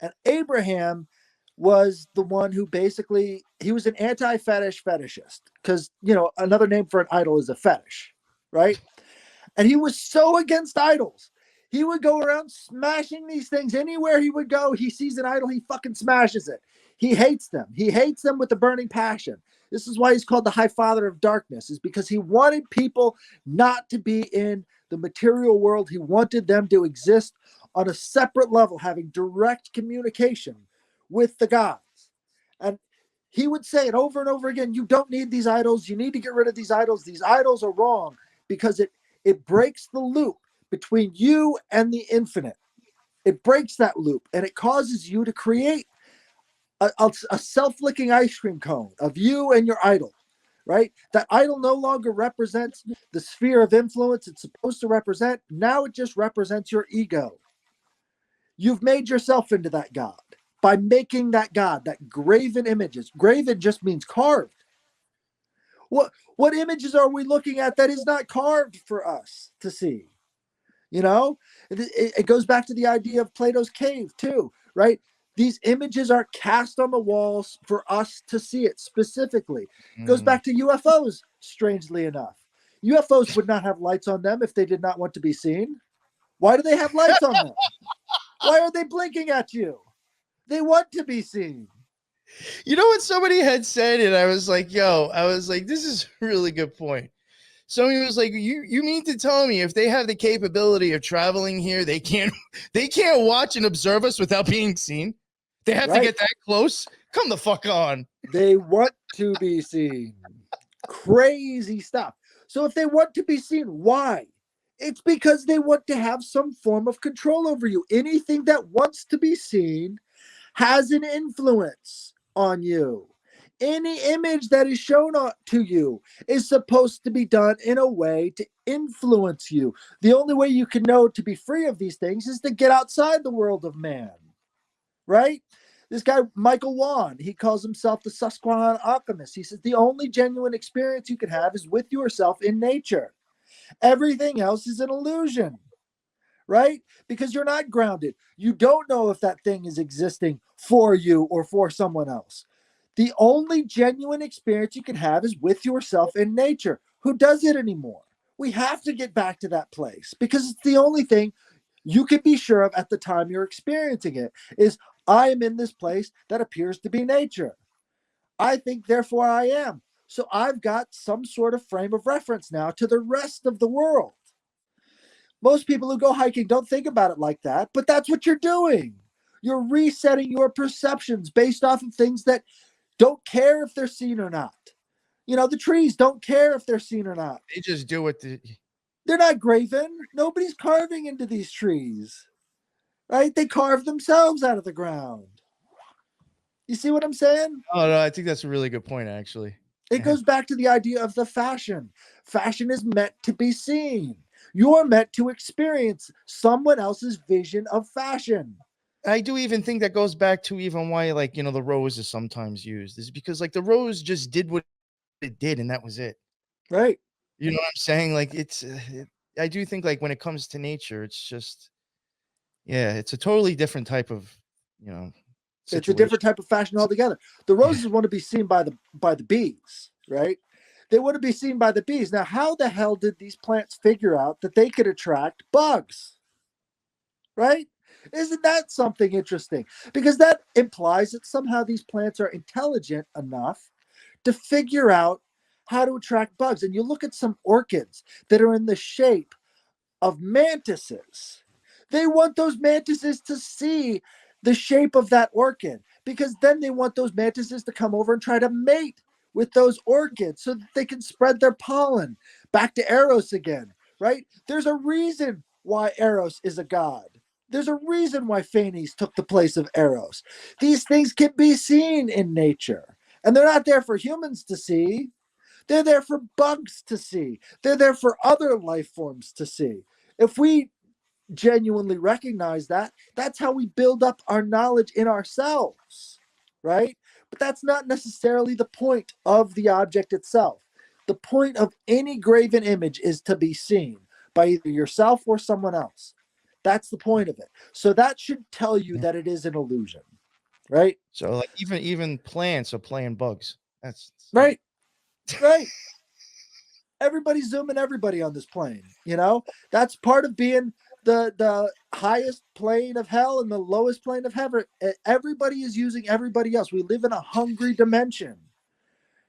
Speaker 4: And Abraham was the one who basically, he was an anti-fetish fetishist because, another name for an idol is a fetish, right? And he was so against idols. He would go around smashing these things. Anywhere he would go, he sees an idol, he fucking smashes it. He hates them. He hates them with a burning passion. This is why he's called the High Father of Darkness, is because he wanted people not to be in the material world. He wanted them to exist on a separate level, having direct communication with the gods. And he would say it over and over again, you don't need these idols. You need to get rid of these idols. These idols are wrong because it breaks the loop between you and the infinite. It breaks that loop and it causes you to create a self-licking ice cream cone of you and your idol, right? That idol no longer represents the sphere of influence it's supposed to represent. Now it just represents your ego. You've made yourself into that god by making that god, that graven images. Graven just means carved. What images are we looking at that is not carved for us to see? It goes back to the idea of Plato's cave too, right? These images are cast on the walls for us to see it specifically. It goes back to UFOs, strangely enough. UFOs would not have lights on them if they did not want to be seen. Why do they have lights on them? Why are they blinking at you? They want to be seen.
Speaker 3: You know what somebody had said? And I was like, this is a really good point. Somebody was like, you mean to tell me if they have the capability of traveling here, they can't watch and observe us without being seen? They have to get that close? Come the fuck on.
Speaker 4: They want to be seen. Crazy stuff. So if they want to be seen, why? It's because they want to have some form of control over you. Anything that wants to be seen has an influence on you. Any image that is shown to you is supposed to be done in a way to influence you. The only way you can know to be free of these things is to get outside the world of man, right? This guy, Michael Wan, he calls himself the Susquehanna alchemist. He says the only genuine experience you can have is with yourself in nature. Everything else is an illusion, right? Because you're not grounded. You don't know if that thing is existing for you or for someone else. The only genuine experience you can have is with yourself in nature. Who does it anymore? We have to get back to that place because it's the only thing you can be sure of at the time you're experiencing it is I am in this place that appears to be nature. I think, therefore I am. So I've got some sort of frame of reference now to the rest of the world. Most people who go hiking don't think about it like that, but that's what you're doing. You're resetting your perceptions based off of things that don't care if they're seen or not. You know, the trees don't care if they're seen or not.
Speaker 3: They just do it.
Speaker 4: They're not graven. Nobody's carving into these trees, right? They carve themselves out of the ground. You see what I'm saying?
Speaker 3: Oh, no, I think that's a really good point, actually.
Speaker 4: It goes back to the idea of the fashion. Fashion is meant to be seen. You're meant to experience someone else's vision of fashion.
Speaker 3: I do even think that goes back to even why, like, the rose is sometimes used, is because, like, the rose just did what it did, and that was it.
Speaker 4: Right.
Speaker 3: You know what I'm saying? Like, I do think, like, when it comes to nature, it's just, yeah, it's a totally different type of,
Speaker 4: It's a different type of fashion altogether. The roses want to be seen by the bees, right? They want to be seen by the bees. Now, how the hell did these plants figure out that they could attract bugs? Right? Isn't that something interesting? Because that implies that somehow these plants are intelligent enough to figure out how to attract bugs. And you look at some orchids that are in the shape of mantises. They want those mantises to see the shape of that orchid, because then they want those mantises to come over and try to mate with those orchids so that they can spread their pollen. Back to Eros again, right? There's a reason why Eros is a god. There's a reason why Phanes took the place of Eros. These things can be seen in nature, and they're not there for humans to see. They're there for bugs to see. They're there for other life forms to see. If we genuinely recognize that, that's how we build up our knowledge in ourselves, right? But that's not necessarily the point of the object itself. The point of any graven image is to be seen by either yourself or someone else. That's the point of it. So that should tell you that it is an illusion, right?
Speaker 3: So, like, even plants are playing bugs. That's
Speaker 4: right. Everybody's zooming everybody on this plane. That's part of being the highest plane of hell and the lowest plane of heaven. Everybody is using everybody else. We live in a hungry dimension,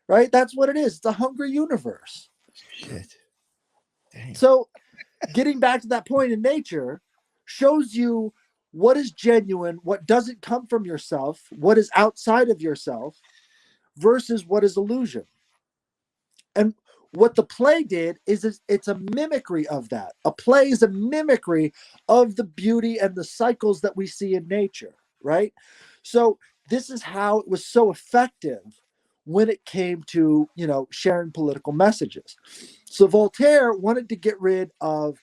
Speaker 4: right? That's what it is. It's a hungry universe.
Speaker 3: Shit. Dang.
Speaker 4: So getting back to that point in nature shows you what is genuine, what doesn't come from yourself, what is outside of yourself versus what is illusion. And what the play did is it's a mimicry of that. A play is a mimicry of the beauty and the cycles that we see in nature, right? So this is how it was so effective when it came to, sharing political messages. So Voltaire wanted to get rid of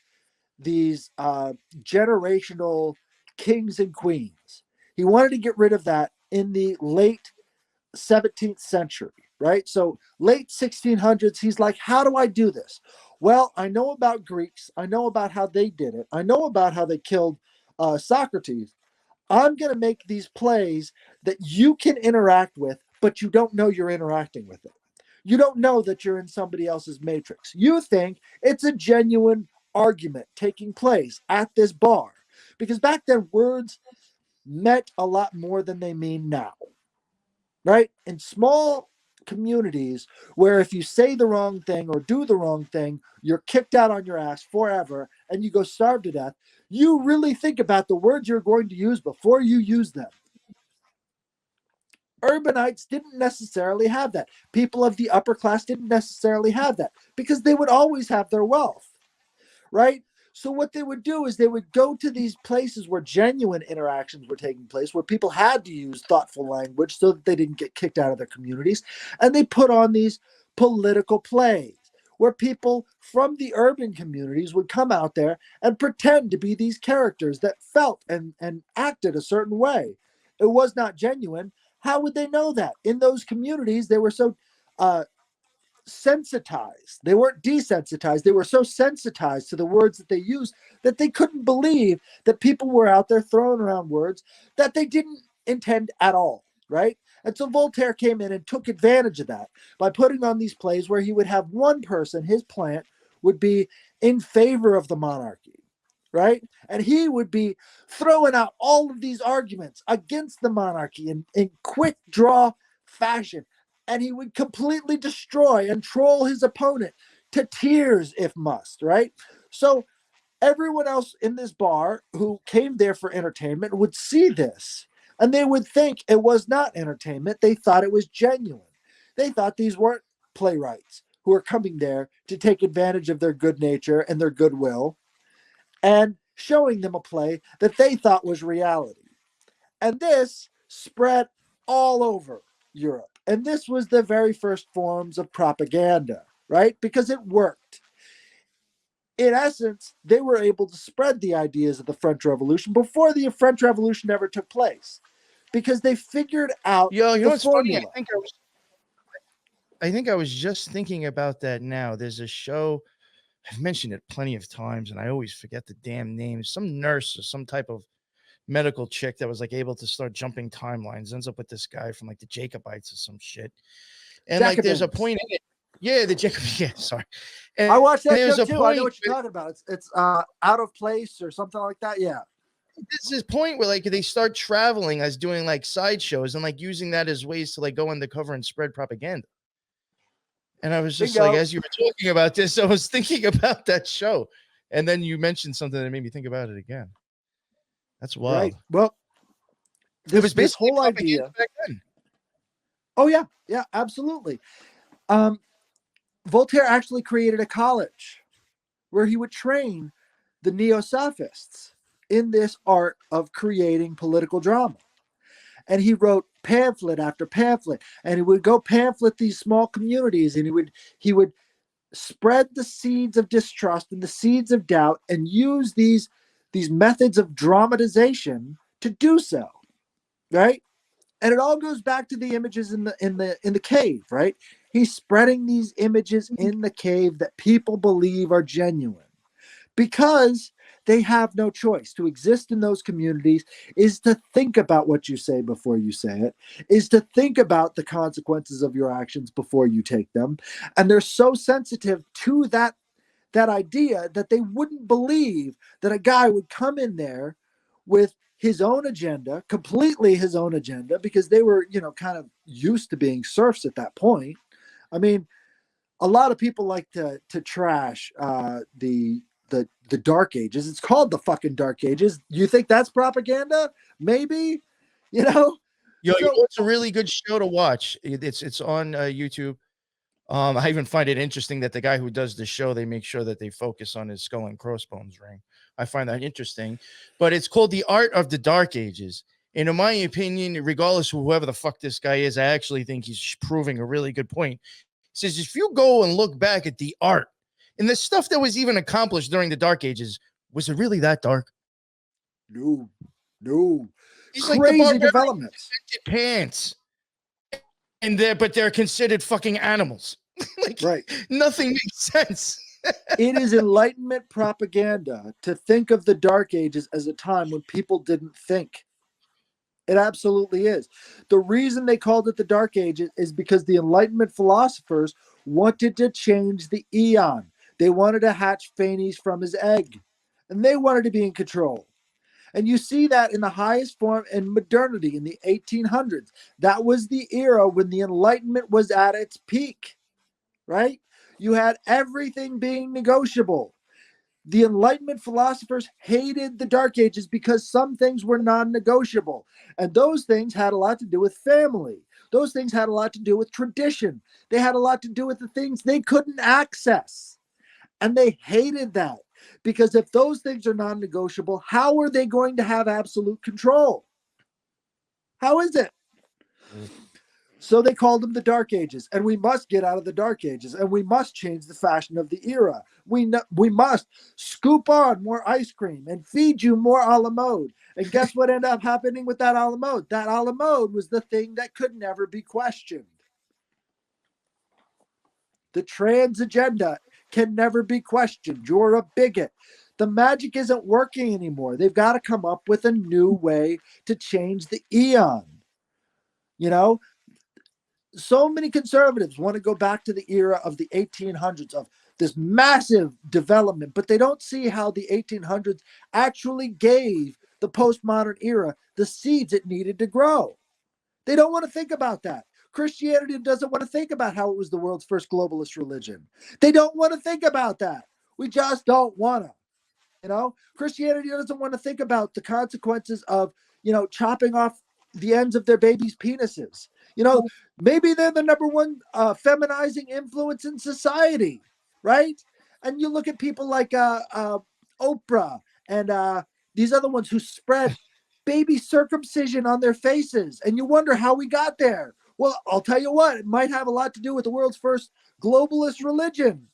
Speaker 4: these generational kings and queens. He wanted to get rid of that in the late 17th century, right? So late 1600s, he's like, how do I do this? Well, I know about Greeks. I know about how they did it. I know about how they killed Socrates. I'm going to make these plays that you can interact with, but you don't know you're interacting with it. You don't know that you're in somebody else's matrix. You think it's a genuine argument taking place at this bar. Because back then, words meant a lot more than they mean now. Right? In small communities where if you say the wrong thing or do the wrong thing, you're kicked out on your ass forever and you go starve to death, you really think about the words you're going to use before you use them. Urbanites didn't necessarily have that. People of the upper class didn't necessarily have that because they would always have their wealth, right? So what they would do is they would go to these places where genuine interactions were taking place, where people had to use thoughtful language so that they didn't get kicked out of their communities. And they put on these political plays where people from the urban communities would come out there and pretend to be these characters that felt and acted a certain way. It was not genuine. How would they know that? In those communities, they were so sensitized. They weren't desensitized. They were so sensitized to the words that they used that they couldn't believe that people were out there throwing around words that they didn't intend at all, right? And so Voltaire came in and took advantage of that by putting on these plays where he would have one person, his plant, would be in favor of the monarchy, right? And he would be throwing out all of these arguments against the monarchy in quick draw fashion. and he would completely destroy and troll his opponent to tears if must, right? So everyone else in this bar who came there for entertainment would see this, and they would think it was not entertainment. They thought it was genuine. They thought these weren't playwrights who were coming there to take advantage of their good nature and their goodwill and showing them a play that they thought was reality. And this spread all over Europe. And this was the very first forms of propaganda, right? Because it worked. In essence, they were able to spread the ideas of the French Revolution before the French Revolution ever took place, because they figured out
Speaker 3: Yo, you know
Speaker 4: the
Speaker 3: what's
Speaker 4: formula.
Speaker 3: funny? I think I was just thinking about that now. There's a show, I've mentioned it plenty of times, and I always forget the damn name. Some nurse or some type of medical chick that was like able to start jumping timelines ends up with this guy from like the Jacobites or some shit. And like there's a point in it. Yeah, the Jacob. Yeah, sorry. And
Speaker 4: I watched that
Speaker 3: there's
Speaker 4: show
Speaker 3: a
Speaker 4: too. I
Speaker 3: point
Speaker 4: know what you're talking about. It's out of place or something like that. Yeah.
Speaker 3: This is this point where like they start traveling as doing like sideshows and like using that as ways to like go undercover and spread propaganda. And I was just like, as you were talking about this, I was thinking about that show. And then you mentioned something that made me think about it again. That's wild.
Speaker 4: Right. Well,
Speaker 3: it was
Speaker 4: this
Speaker 3: basically
Speaker 4: whole idea.
Speaker 3: Back then.
Speaker 4: Oh yeah, yeah, absolutely. Voltaire actually created a college where he would train the neo-sophists in this art of creating political drama. And he wrote pamphlet after pamphlet, and he would go pamphlet these small communities, and he would spread the seeds of distrust and the seeds of doubt, and use these methods of dramatization to do so, right? And it all goes back to the images in the cave, right? He's spreading these images in the cave that people believe are genuine, because they have no choice. To exist in those communities is to think about what you say before you say it, is to think about the consequences of your actions before you take them. And they're so sensitive to that idea that they wouldn't believe that a guy would come in there with his own agenda, completely his own agenda, because they were, kind of used to being serfs at that point. I mean, a lot of people like to trash the Dark Ages. It's called the fucking Dark Ages. You think that's propaganda? Maybe,
Speaker 3: Yo, it's a really good show to watch. It's on YouTube. I even find it interesting that the guy who does the show, they make sure that they focus on his skull and crossbones ring. I find that interesting, but it's called The Art of the Dark Ages. And in my opinion, regardless of whoever the fuck this guy is, I actually think he's proving a really good point. He says, if you go and look back at the art and the stuff that was even accomplished during the Dark Ages, was it really that dark?
Speaker 4: No.
Speaker 3: He's
Speaker 4: crazy
Speaker 3: like
Speaker 4: developments.
Speaker 3: Pants. And they're considered fucking animals.
Speaker 4: Right.
Speaker 3: Nothing makes sense.
Speaker 4: It is Enlightenment propaganda to think of the Dark Ages as a time when people didn't think. It absolutely is. The reason they called it the Dark Ages is because the Enlightenment philosophers wanted to change the eon. They wanted to hatch Phanes from his egg, and they wanted to be in control. And you see that in the highest form in modernity in the 1800s. That was the era when the Enlightenment was at its peak, right? You had everything being negotiable. The Enlightenment philosophers hated the Dark Ages because some things were non-negotiable. And those things had a lot to do with family. Those things had a lot to do with tradition. They had a lot to do with the things they couldn't access. And they hated that. Because if those things are non-negotiable, how are they going to have absolute control? How is it? So they called them the Dark Ages, and we must get out of the Dark Ages, and we must change the fashion of the era. We must scoop on more ice cream and feed you more a la mode. And guess what ended up happening with that a la mode? That a la mode was the thing that could never be questioned. The trans agenda can never be questioned. You're a bigot. The magic isn't working anymore. They've got to come up with a new way to change the eon. So many conservatives want to go back to the era of the 1800s, of this massive development, but they don't see how the 1800s actually gave the postmodern era the seeds it needed to grow. They don't want to think about that. Christianity doesn't want to think about how it was the world's first globalist religion. They don't want to think about that. We just don't want to. You know, Christianity doesn't want to think about the consequences of, chopping off the ends of their babies' penises. Maybe they're the number one feminizing influence in society, right? And you look at people like Oprah and these other ones who spread baby circumcision on their faces, and you wonder how we got there. Well, I'll tell you what, it might have a lot to do with the world's first globalist religion.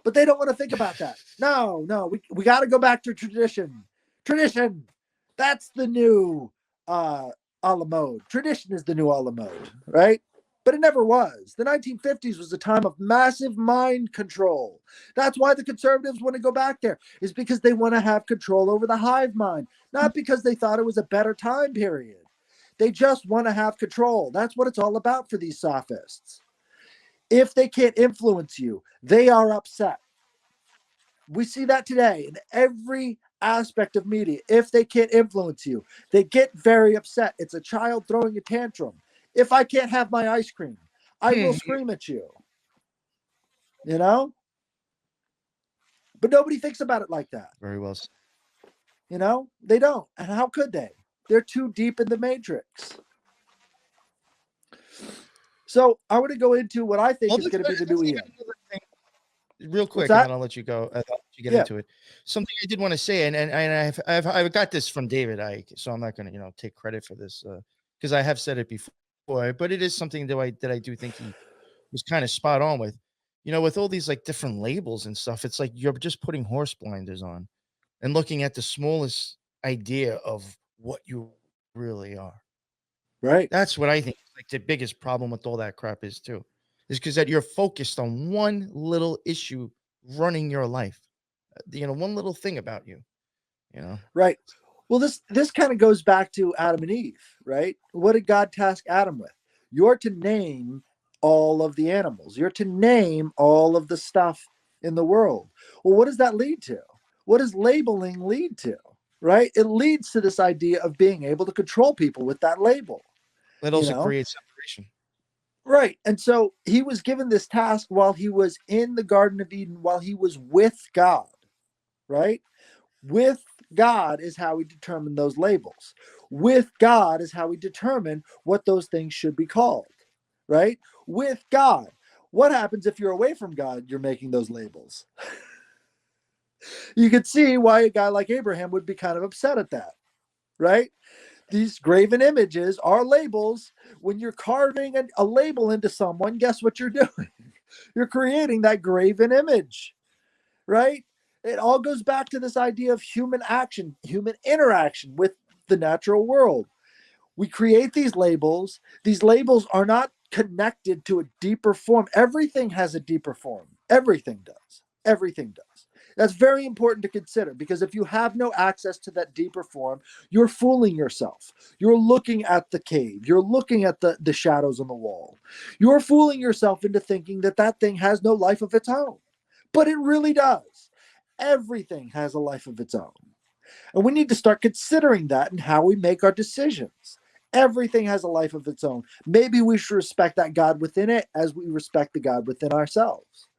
Speaker 4: But they don't want to think about that. No, we got to go back to tradition. Tradition. That's the new a la mode. Tradition is the new a la mode, right? But it never was. The 1950s was a time of massive mind control. That's why the conservatives want to go back there, is because they want to have control over the hive mind, not because they thought it was a better time period. They just want to have control. That's what it's all about for these sophists. If they can't influence you, they are upset. We see that today in every aspect of media. If they can't influence you, they get very upset. It's a child throwing a tantrum. If I can't have my ice cream, I will scream at you. But nobody thinks about it like that.
Speaker 3: Very well said.
Speaker 4: They don't. And how could they? They're too deep in the matrix. So I want to go into what I think is going to be the new EM.
Speaker 3: Real quick, and then I'll let you go. I'll let you get into it. Something I did want to say, and I've got this from David Icke, so I'm not going to take credit for this because I have said it before, but it is something that I do think he was kind of spot on with. With all these like different labels and stuff, it's like you're just putting horse blinders on and looking at the smallest idea of what you really are.
Speaker 4: Right.
Speaker 3: That's what I think like the biggest problem with all that crap is too. Is because that you're focused on one little issue running your life, one little thing about you,
Speaker 4: Right. Well, this kind of goes back to Adam and Eve, right? What did God task Adam with? You're to name all of the animals. You're to name all of the stuff in the world. Well, what does that lead to? What does labeling lead to? Right? It leads to this idea of being able to control people with that label.
Speaker 3: It also creates separation.
Speaker 4: Right. And so he was given this task while he was in the Garden of Eden, while he was with God, right? With God is how we determine those labels. With God is how we determine what those things should be called, right? With God. What happens if you're away from God? You're making those labels. You could see why a guy like Abraham would be kind of upset at that, right? These graven images are labels. When you're carving a label into someone, guess what you're doing? You're creating that graven image, right? It all goes back to this idea of human action, human interaction with the natural world. We create these labels. These labels are not connected to a deeper form. Everything has a deeper form. Everything does. Everything does. That's very important to consider, because if you have no access to that deeper form, you're fooling yourself. You're looking at the cave. You're looking at the shadows on the wall. You're fooling yourself into thinking that thing has no life of its own. But it really does. Everything has a life of its own. And we need to start considering that in how we make our decisions. Everything has a life of its own. Maybe we should respect that God within it as we respect the God within ourselves.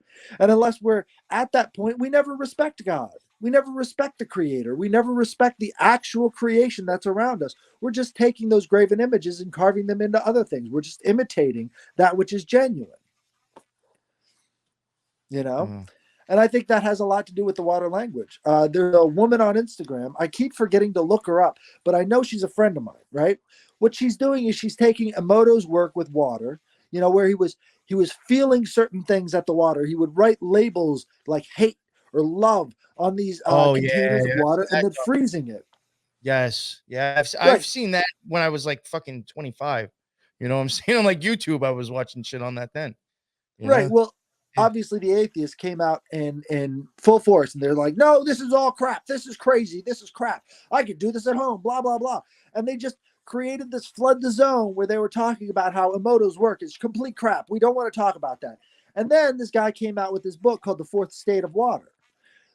Speaker 4: And unless we're at that point, we never respect God. We never respect the creator. We never respect the actual creation that's around us. We're just taking those graven images and carving them into other things. We're just imitating that which is genuine. And I think that has a lot to do with the water language. There's a woman on Instagram. I keep forgetting to look her up, but I know she's a friend of mine, right? What she's doing is she's taking Emoto's work with water, where he was feeling certain things at the water. He would write labels like hate or love on these containers of water and then freezing it.
Speaker 3: Yes. Yeah. I've seen that when I was like fucking 25. You know what I'm saying? On like YouTube, I was watching shit on that then.
Speaker 4: Right. Well, obviously the atheists came out in full force and they're like, no, this is all crap. This is crazy. This is crap. I could do this at home, blah, blah, blah. And they just created this flood the zone where they were talking about how Emoto's work is complete crap. We don't want to talk about that. And then this guy came out with this book called The Fourth State of Water,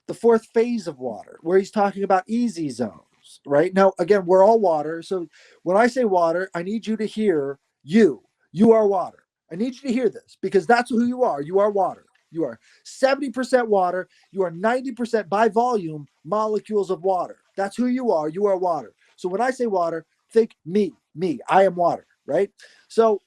Speaker 4: the fourth phase of water, where he's talking about easy zones, right? Now, again, we're all water. So when I say water, I need you to hear you. You are water. I need you to hear this because that's who you are. You are water. You are 70% water. You are 90% by volume molecules of water. That's who you are. You are water. So when I say water, think me. I am water, right? So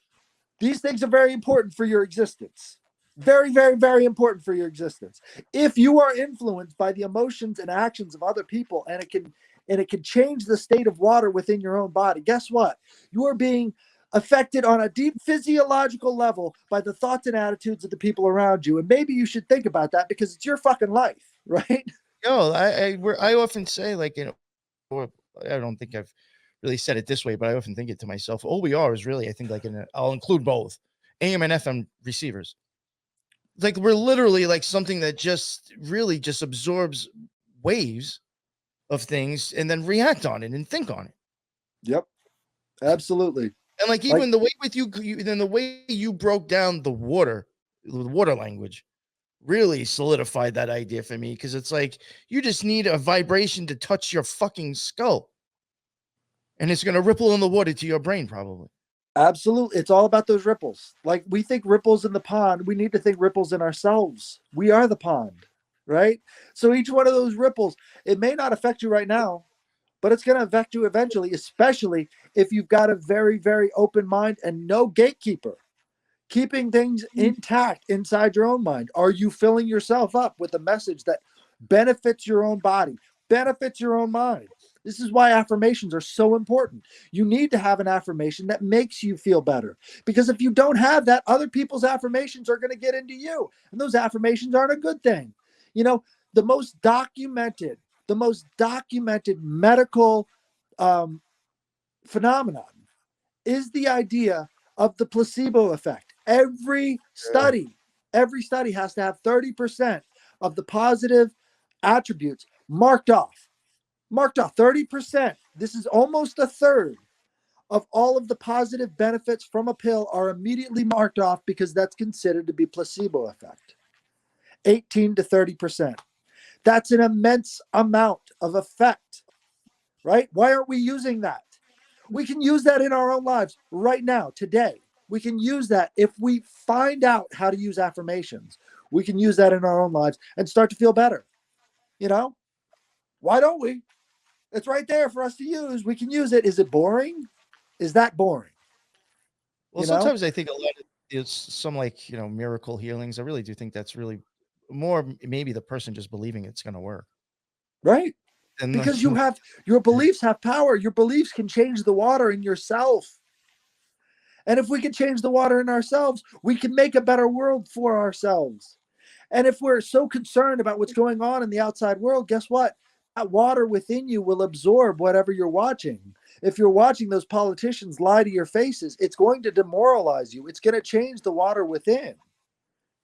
Speaker 4: these things are very important for your existence. Very, very, very important for your existence. If you are influenced by the emotions and actions of other people, and it can change the state of water within your own body, guess what? You are being affected on a deep physiological level by the thoughts and attitudes of the people around you. And maybe you should think about that because it's your fucking life, right?
Speaker 3: Yo, I often say, like, or I don't think I've really said it this way, but I often think it to myself. All we are is really, I think, like, I'll include both AM and FM receivers. Like, we're literally like something that just really just absorbs waves of things and then react on it and think on it.
Speaker 4: Yep, absolutely.
Speaker 3: And like, even the way with then the way you broke down the water language really solidified that idea for me, because it's like you just need a vibration to touch your fucking skull, and it's going to ripple in the water to your brain, probably.
Speaker 4: Absolutely. It's all about those ripples. Like, we think ripples in the pond. We need to think ripples in ourselves. We are the pond, right? So each one of those ripples, it may not affect you right now, but it's going to affect you eventually, especially if you've got a very, very open mind and no gatekeeper, keeping things intact inside your own mind. Are you filling yourself up with a message that benefits your own body, benefits your own mind? This is why affirmations are so important. You need to have an affirmation that makes you feel better, because if you don't have that, other people's affirmations are going to get into you, and those affirmations aren't a good thing. You know, the most documented medical phenomenon is the idea of the placebo effect. Every study has to have 30% of the positive attributes marked off. 30%. This is almost a third of all of the positive benefits from a pill are immediately marked off because that's considered to be placebo effect. 18 to 30%. That's an immense amount of effect, right? Why aren't we using that? We can use that in our own lives right now, today. We can use that if we find out how to use affirmations. We can use that in our own lives and start to feel better. You know, why don't we? It's right there for us to use. We can use it. Is it boring? Is that boring?
Speaker 3: Well, sometimes I think a lot of it's some, like, miracle healings. I really do think that's really more maybe the person just believing it's going to work.
Speaker 4: Right. Because you have your beliefs have power. Your beliefs can change the water in yourself. And if we can change the water in ourselves, we can make a better world for ourselves. And if we're so concerned about what's going on in the outside world, guess what? That water within you will absorb whatever you're watching. If you're watching those politicians lie to your faces, it's going to demoralize you. It's going to change the water within.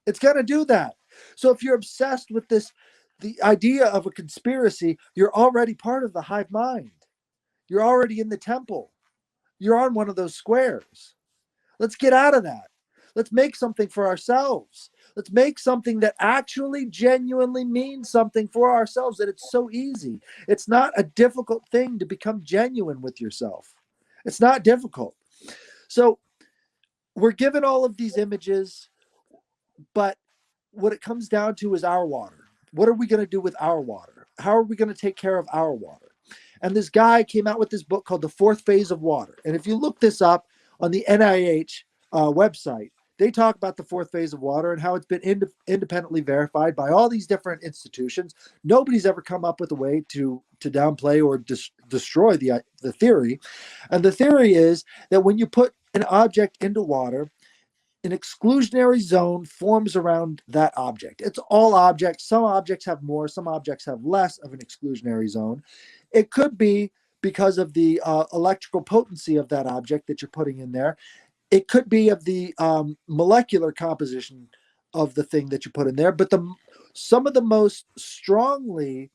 Speaker 4: It's going to do that. So if you're obsessed with the idea of a conspiracy, you're already part of the hive mind. You're already in the temple. You're on one of those squares. Let's get out of that. Let's make something for ourselves. Let's make something that actually genuinely means something for ourselves, that it's so easy. It's not a difficult thing to become genuine with yourself. It's not difficult. So we're given all of these images, but what it comes down to is our water. What are we going to do with our water? How are we going to take care of our water? And this guy came out with this book called The Fourth Phase of Water. And if you look this up on the NIH website, they talk about the fourth phase of water and how it's been independently verified by all these different institutions. Nobody's ever come up with a way to downplay or destroy the theory. And the theory is that when you put an object into water, an exclusionary zone forms around that object. It's all objects. Some objects have more, some objects have less of an exclusionary zone. It could be because of the electrical potency of that object that you're putting in there. It could be of the molecular composition of the thing that you put in there. But some of the most strongly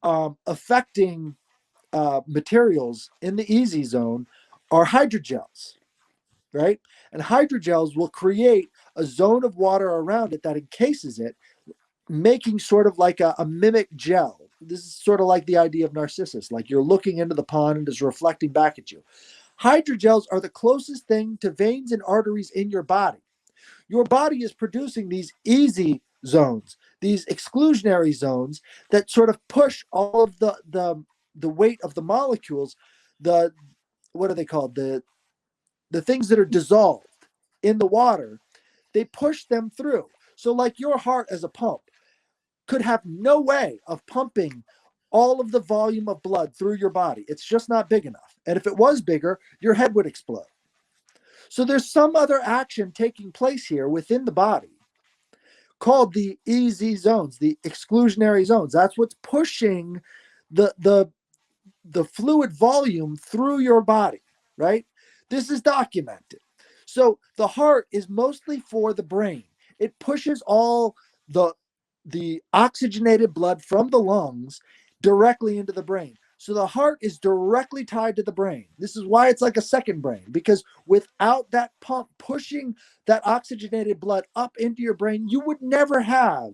Speaker 4: affecting materials in the easy zone are hydrogels, right? And hydrogels will create a zone of water around it that encases it, making sort of like a mimic gel. This is sort of like the idea of Narcissus, like you're looking into the pond and it's reflecting back at you. Hydrogels are the closest thing to veins and arteries in your body. Your body is producing these easy zones, these exclusionary zones that sort of push all of the weight of the molecules, the what are they called? The things that are dissolved in the water, they push them through. So like your heart as a pump could have no way of pumping all of the volume of blood through your body. It's just not big enough. And if it was bigger, your head would explode. So there's some other action taking place here within the body called the EZ zones, the exclusionary zones. That's what's pushing the fluid volume through your body, right? This is documented. So the heart is mostly for the brain. It pushes all the oxygenated blood from the lungs directly into the brain. So the heart is directly tied to the brain. This is why it's like a second brain, because without that pump pushing that oxygenated blood up into your brain, you would never have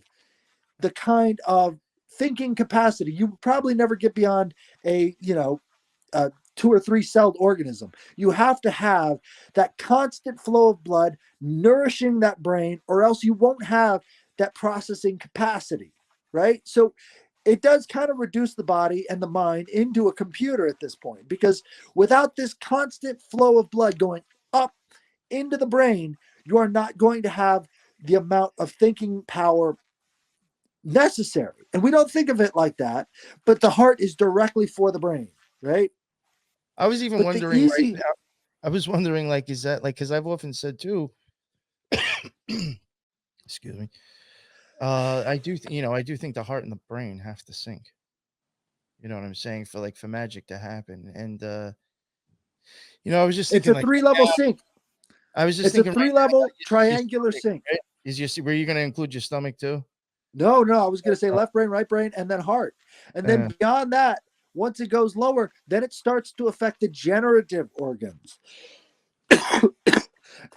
Speaker 4: the kind of thinking capacity. You would probably never get beyond a 2 or 3 celled organism. You have to have that constant flow of blood nourishing that brain, or else you won't have that processing capacity, right? So it does kind of reduce the body and the mind into a computer at this point, because without this constant flow of blood going up into the brain, you are not going to have the amount of thinking power necessary. And we don't think of it like that, but the heart is directly for the brain, right?
Speaker 3: I was even wondering right now, I was wondering, like, is that like, because I've often said too, excuse me, I do think the heart and the brain have to sync. You know what I'm saying? For magic to happen. And I was just thinking,
Speaker 4: it's a 3-level sync.
Speaker 3: I was just
Speaker 4: it's
Speaker 3: thinking
Speaker 4: a 3-level triangular
Speaker 3: stomach,
Speaker 4: sync.
Speaker 3: right? Were you going to include your stomach too?
Speaker 4: No, I was going to say left brain, right brain, and then heart. And then beyond that, once it goes lower, then it starts to affect the generative organs.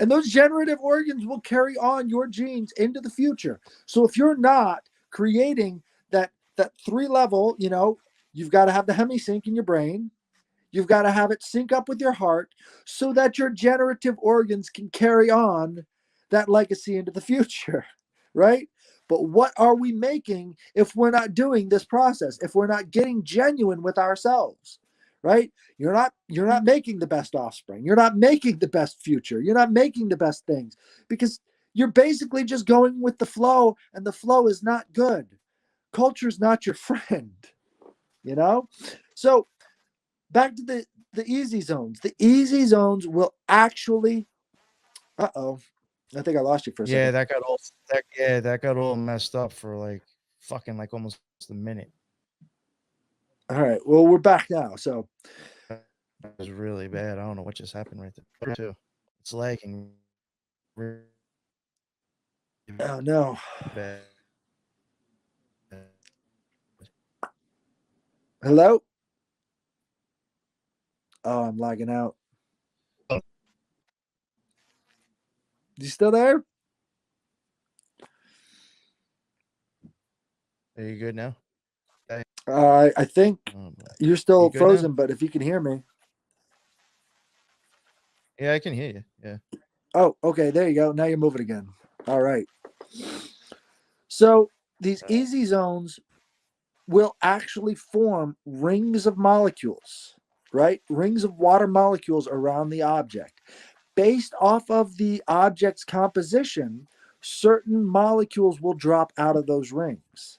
Speaker 4: And those generative organs will carry on your genes into the future. So if you're not creating that 3-level, you've got to have the hemisync in your brain. You've got to have it sync up with your heart so that your generative organs can carry on that legacy into the future, right? But what are we making if we're not doing this process, if we're not getting genuine with ourselves, right? You're not making the best offspring. You're not making the best future. You're not making the best things, because you're basically just going with the flow, and the flow is not good. Culture's not your friend, So back to the easy zones. The easy zones will actually, I think I lost you for a second.
Speaker 3: That got all messed up for like fucking like almost a minute.
Speaker 4: All right. Well, we're back now. So
Speaker 3: it was really bad. I don't know what just happened right there too. It's lagging.
Speaker 4: Oh no.
Speaker 3: Bad.
Speaker 4: Hello? Oh, I'm lagging out. You still there?
Speaker 3: Are you good now?
Speaker 4: I think you're still frozen, but if you can hear me.
Speaker 3: Yeah, I can hear you. Yeah.
Speaker 4: Oh, okay. There you go. Now you're moving again. All right. So these easy zones will actually form rings of molecules, right? Rings of water molecules around the object. Based off of the object's composition, certain molecules will drop out of those rings,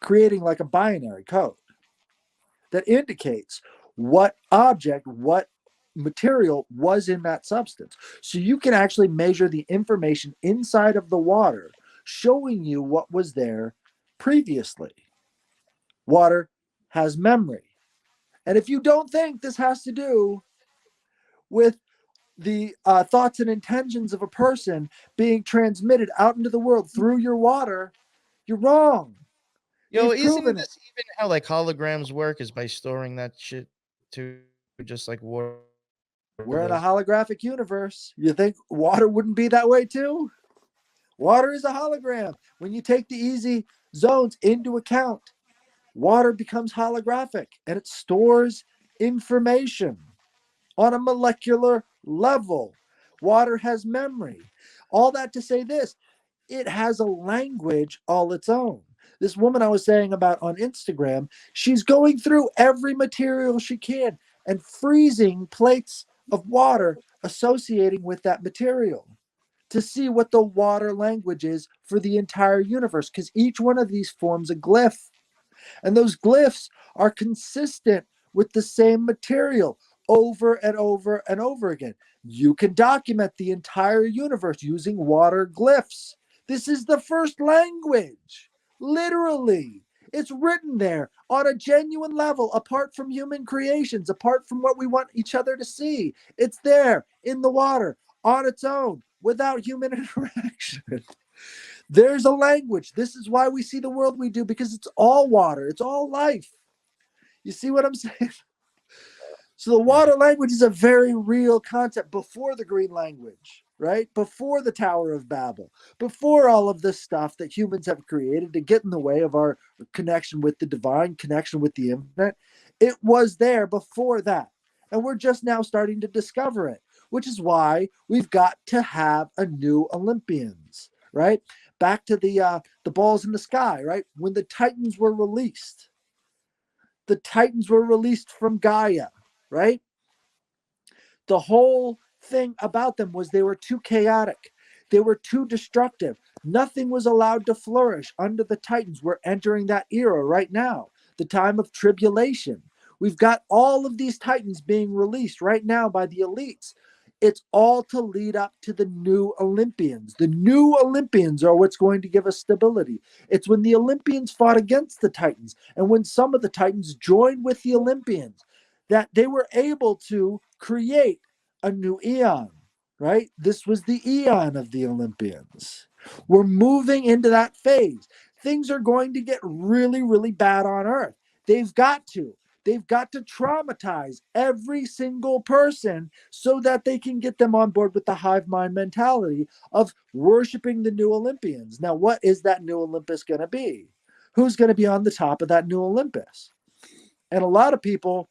Speaker 4: creating like a binary code that indicates what object, what material was in that substance. So you can actually measure the information inside of the water, showing you what was there previously. Water has memory. And if you don't think this has to do with the thoughts and intentions of a person being transmitted out into the world through your water, you're wrong.
Speaker 3: Isn't this even how like holograms work, is by storing that shit to just like water?
Speaker 4: We're in a holographic universe. You think water wouldn't be that way too? Water is a hologram. When you take the easy zones into account, water becomes holographic and it stores information on a molecular level. Water has memory. All that to say this, it has a language all its own. This woman I was saying about on Instagram, she's going through every material she can and freezing plates of water associating with that material to see what the water language is for the entire universe, because each one of these forms a glyph. And those glyphs are consistent with the same material over and over and over again. You can document the entire universe using water glyphs. This is the first language. Literally. It's written there on a genuine level, apart from human creations, apart from what we want each other to see. It's there in the water on its own without human interaction. There's a language. This is why we see the world we do, because it's all water. It's all life. You see what I'm saying? So the water language is a very real concept before the green language, right? Before the Tower of Babel, before all of this stuff that humans have created to get in the way of our connection with the divine, connection with the infinite. It was there before that. And we're just now starting to discover it, which is why we've got to have a new Olympians, right? Back to the balls in the sky, right? When the Titans were released from Gaia, right? The whole thing about them was they were too chaotic. They were too destructive. Nothing was allowed to flourish under the Titans. We're entering that era right now, the time of tribulation. We've got all of these Titans being released right now by the elites. It's all to lead up to the new Olympians. The new Olympians are what's going to give us stability. It's when the Olympians fought against the Titans and when some of the Titans joined with the Olympians that they were able to create a new eon, right? This was the eon of the Olympians. We're moving into that phase. Things are going to get really, really bad on Earth. They've got to. They've got to traumatize every single person so that they can get them on board with the hive mind mentality of worshiping the new Olympians. Now, what is that new Olympus going to be? Who's going to be on the top of that new Olympus? And a lot of people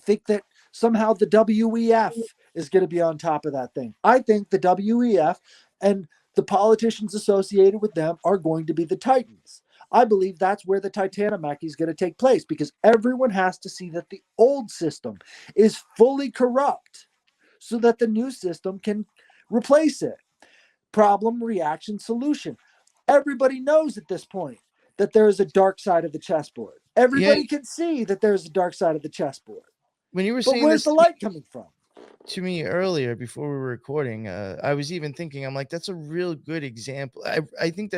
Speaker 4: think that somehow the WEF is going to be on top of that thing. I think the WEF and the politicians associated with them are going to be the Titans. I believe that's where the Titanomachy is going to take place, because everyone has to see that the old system is fully corrupt so that the new system can replace it. Problem, reaction, solution. Everybody knows at this point that there is a dark side of the chessboard. Everybody can see that there's a dark side of the chessboard.
Speaker 3: When you were
Speaker 4: But
Speaker 3: saying
Speaker 4: where's
Speaker 3: this
Speaker 4: the light coming from?
Speaker 3: to me earlier before we were recording, I was even thinking, I'm like, that's a real good example. I think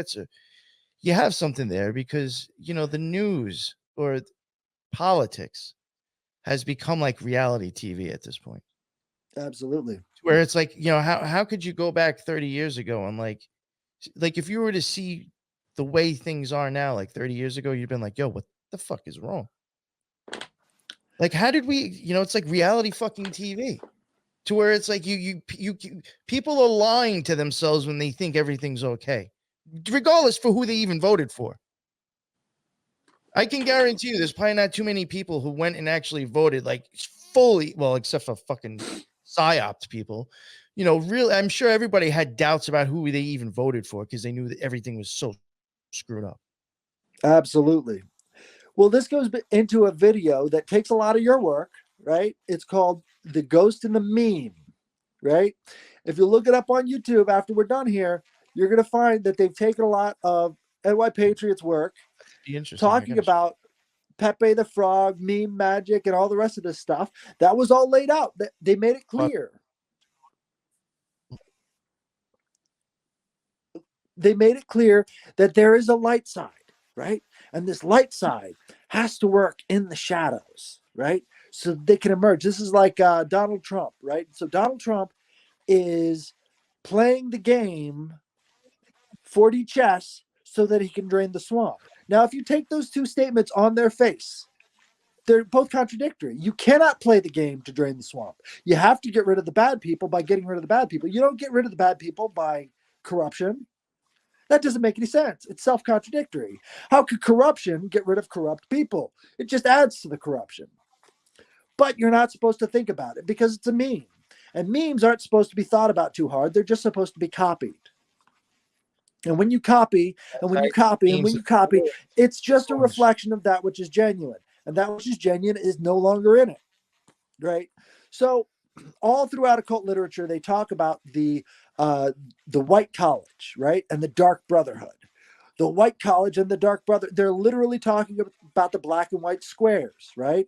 Speaker 3: you have something there, because, the news or politics has become like reality TV at this point.
Speaker 4: Absolutely.
Speaker 3: Where it's like, how could you go back 30 years ago and like if you were to see the way things are now, like 30 years ago, you'd been like, yo, what the fuck is wrong? Like, how did we, it's like reality fucking TV, to where it's like you people are lying to themselves when they think everything's okay, regardless for who they even voted for. I can guarantee you there's probably not too many people who went and actually voted like fully, well, except for fucking psyops people. Really, I'm sure everybody had doubts about who they even voted for because they knew that everything was so screwed up.
Speaker 4: Absolutely. Well, this goes into a video that takes a lot of your work, right? It's called The Ghost and the Meme, right? If you look it up on YouTube after we're done here, you're going to find that they've taken a lot of NY Patriots work talking about Pepe the Frog, meme magic, and all the rest of this stuff. That was all laid out. They made it clear. They made it clear that there is a light side, right? And this light side has to work in the shadows, right? So they can emerge. This is like Donald Trump, right? So Donald Trump is playing the game 4D chess so that he can drain the swamp. Now, if you take those two statements on their face, they're both contradictory. You cannot play the game to drain the swamp. You have to get rid of the bad people by getting rid of the bad people. You don't get rid of the bad people by corruption. That doesn't make any sense. It's self-contradictory. How could corruption get rid of corrupt people? It just adds to the corruption. but you're not supposed to think about it because it's a meme. And memes aren't supposed to be thought about too hard. They're just supposed to be copied. And when you copy, and when you copy, and when you copy, it's just a reflection of that which is genuine. And that which is genuine is no longer in it. Right? So all throughout occult literature, they talk about the white college, right? And the dark brotherhood. The white college and the dark brother, they're literally talking about the black and white squares, right?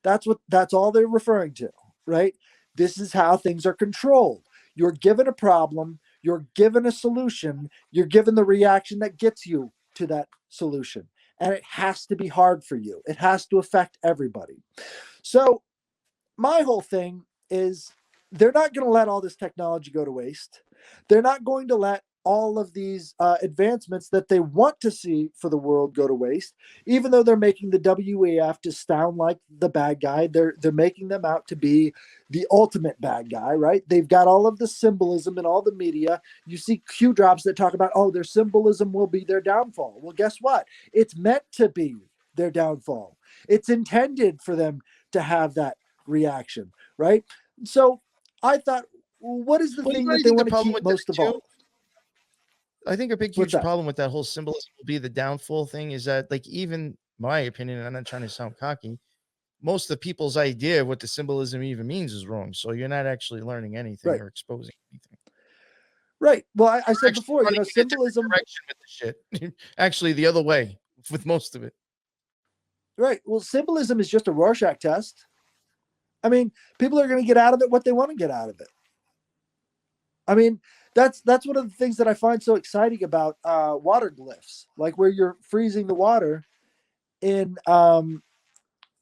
Speaker 4: That's all they're referring to, right? This is how things are controlled. You're given a problem, you're given a solution, you're given the reaction that gets you to that solution. And it has to be hard for you. It has to affect everybody. So my whole thing is they're not going to let all this technology go to waste. They're not going to let all of these advancements that they want to see for the world go to waste, even though they're making the WEF to sound like the bad guy. They're making them out to be the ultimate bad guy, right? They've got all of the symbolism in all the media. You see Q drops that talk about, oh, their symbolism will be their downfall. Well, guess what? It's meant to be their downfall. It's intended for them to have that reaction, right? So I thought, what is the thing that they want to keep most of all?
Speaker 3: I think a big, huge problem with that whole symbolism will be the downfall thing is that, like, even my opinion, and I'm not trying to sound cocky, most of the people's idea of what the symbolism even means is wrong. So you're not actually learning anything or exposing anything.
Speaker 4: Right. Well, I said before, symbolism.
Speaker 3: With the shit. Actually, the other way with most of it.
Speaker 4: Right. Well, symbolism is just a Rorschach test. I mean, people are going to get out of it what they want to get out of it. I mean, that's one of the things that I find so exciting about water glyphs, like where you're freezing the water in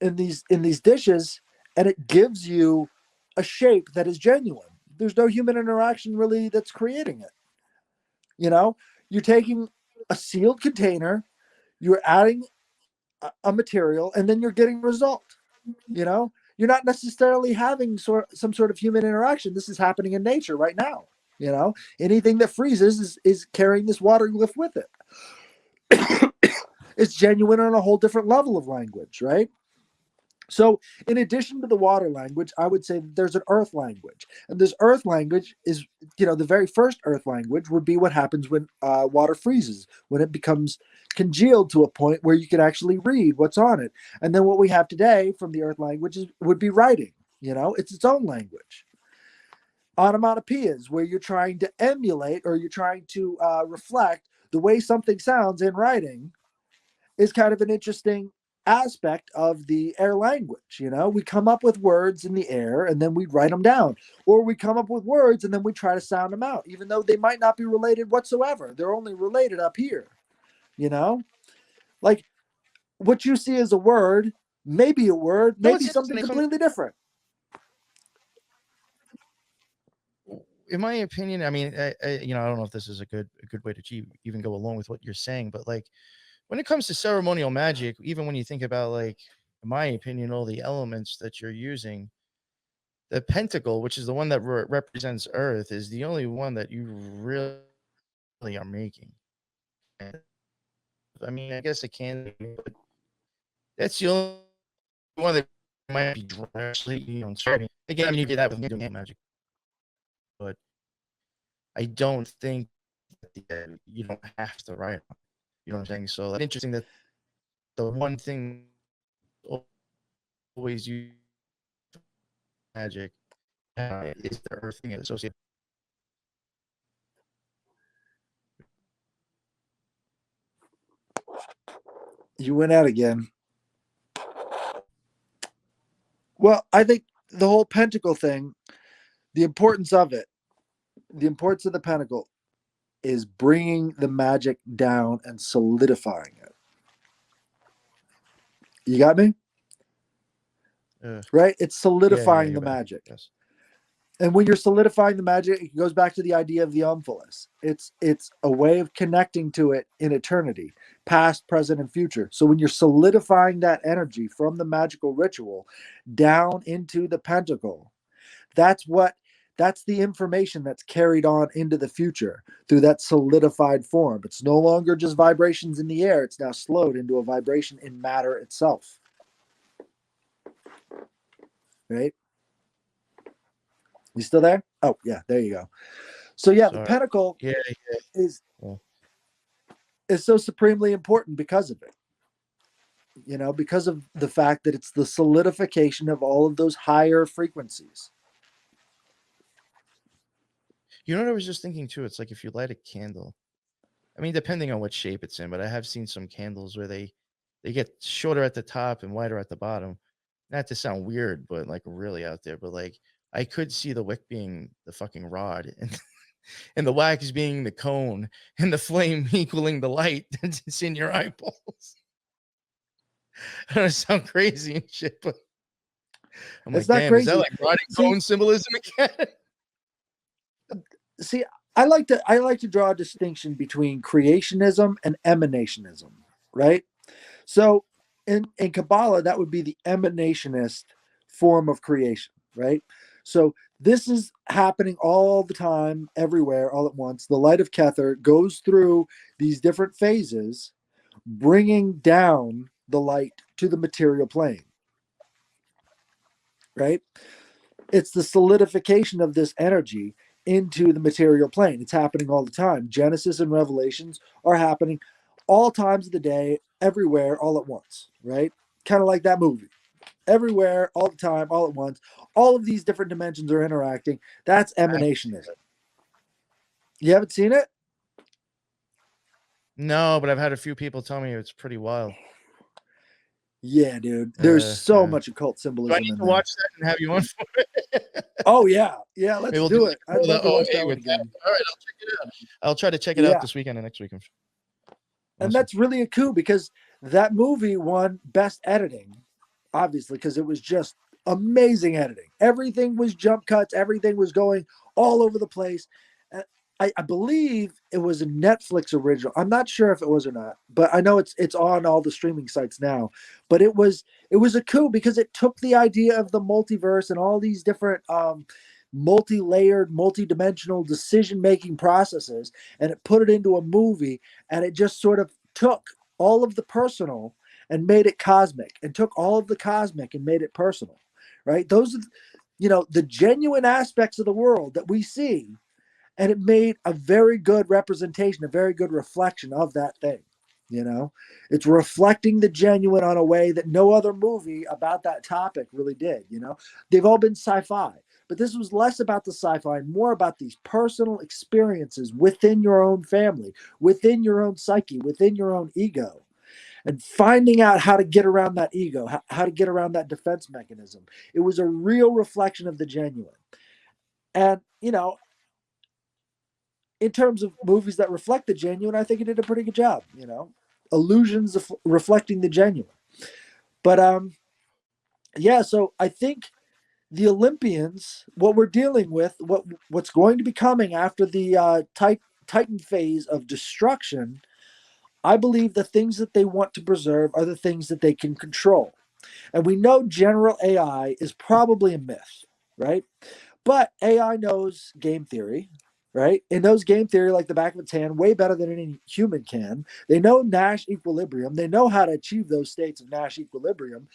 Speaker 4: these dishes, and it gives you a shape that is genuine. There's no human interaction really that's creating it. You're taking a sealed container, you're adding a material, and then you're getting a result. You're not necessarily having some sort of human interaction. This is happening in nature right now. Anything that freezes is carrying this water glyph with it. It's genuine on a whole different level of language, right? So in addition to the water language, I would say that there's an earth language. And this earth language is, the very first earth language would be what happens when water freezes, when it becomes congealed to a point where you can actually read what's on it. And then what we have today from the earth language would be writing. It's its own language. Onomatopoeias, where you're trying to emulate or you're trying to reflect the way something sounds in writing, is kind of an interesting aspect of the air language. We come up with words in the air and then we write them down, or we come up with words and then we try to sound them out, even though they might not be related whatsoever. They're only related up here. Like what you see as a word, maybe a word, maybe something completely different.
Speaker 3: In my opinion, I mean, I don't know if this is a good way to even go along with what you're saying, but like when it comes to ceremonial magic, even when you think about, like, in my opinion, all the elements that you're using, the pentacle, which is the one that represents Earth, is the only one that you really are making. I mean, I guess it can be, but that's the only one that might be actually, again, I mean, you get that with me doing magic, but I don't think that you don't have to write on it. You know what I'm saying? So it's interesting that the one thing always use magic is the earth thing associated.
Speaker 4: You went out again. Well, I think the whole pentacle thing, the importance of it, the importance of the pentacle is bringing the magic down and solidifying it. You got me? Right? It's solidifying the magic. Yes. And when you're solidifying the magic, it goes back to the idea of the omphalos. It's a way of connecting to it in eternity, past, present, and future. So when you're solidifying that energy from the magical ritual down into the pentacle, that's the information that's carried on into the future through that solidified form. It's no longer just vibrations in the air. It's now slowed into a vibration in matter itself. right? You still there? Oh, yeah, there you go. So yeah, the
Speaker 3: Sorry.
Speaker 4: pentacle
Speaker 3: Yeah.
Speaker 4: is
Speaker 3: Yeah.
Speaker 4: is so supremely important because of it. Because of the fact that it's the solidification of all of those higher frequencies.
Speaker 3: You know what I was just thinking too? It's like if you light a candle, I mean, depending on what shape it's in, but I have seen some candles where they get shorter at the top and wider at the bottom. Not to sound weird, but like really out there, but like I could see the wick being the fucking rod and and the wax being the cone and the flame equaling the light that's in your eyeballs. I don't sound crazy and shit, but I'm
Speaker 4: It's
Speaker 3: like,
Speaker 4: not
Speaker 3: damn, is that
Speaker 4: crazy.
Speaker 3: like rod and
Speaker 4: See,
Speaker 3: cone symbolism again?
Speaker 4: see, I like to draw a distinction between creationism and emanationism, right? So in Kabbalah, that would be the emanationist form of creation, right? So this is happening all the time, everywhere, all at once. The light of Kether goes through these different phases, bringing down the light to the material plane, right? It's the solidification of this energy into the material plane. It's happening all the time. Genesis and Revelations are happening all times of the day, everywhere, all at once, right? Kind of like that movie. Everywhere, all the time, all at once. All of these different dimensions are interacting. That's emanationism. You haven't seen it?
Speaker 3: No, but I've had a few people tell me it's pretty wild.
Speaker 4: Yeah, dude. There's so
Speaker 3: Yeah.
Speaker 4: much occult
Speaker 3: Do I
Speaker 4: symbolism
Speaker 3: need
Speaker 4: in
Speaker 3: to
Speaker 4: there.
Speaker 3: watch that and have you on for it?
Speaker 4: Oh yeah, yeah. Let's
Speaker 3: Maybe we'll
Speaker 4: do
Speaker 3: like
Speaker 4: it. I'd love to watch that one
Speaker 3: with that.
Speaker 4: again.
Speaker 3: All right, I'll check it out. I'll try to check it
Speaker 4: Yeah.
Speaker 3: out this weekend and next week.
Speaker 4: And
Speaker 3: Awesome.
Speaker 4: that's really a coup because that movie won best editing, obviously, because it was just amazing editing. Everything was jump cuts, everything was going all over the place. I believe it was a Netflix original. I'm not sure if it was or not, but I know it's on all the streaming sites now. But it was a coup because it took the idea of the multiverse and all these different multi-layered, multi-dimensional decision-making processes, and it put it into a movie, and it just sort of took all of the personal and made it cosmic, and took all of the cosmic and made it personal, right? Those are, the genuine aspects of the world that we see, and it made a very good representation, a very good reflection of that thing. It's reflecting the genuine on a way that no other movie about that topic really did. They've all been sci-fi, but this was less about the sci-fi and more about these personal experiences within your own family, within your own psyche, within your own ego, and finding out how to get around that ego, how to get around that defense mechanism. It was a real reflection of the genuine. And, in terms of movies that reflect the genuine, I think it did a pretty good job. Illusions of reflecting the genuine. But yeah. So I think the Olympians, what we're dealing with, what's going to be coming after the Titan phase of destruction, I believe the things that they want to preserve are the things that they can control. And we know general AI is probably a myth, right? But AI knows game theory, right? It knows game theory like the back of its hand way better than any human can. They know Nash equilibrium. They know how to achieve those states of Nash equilibrium.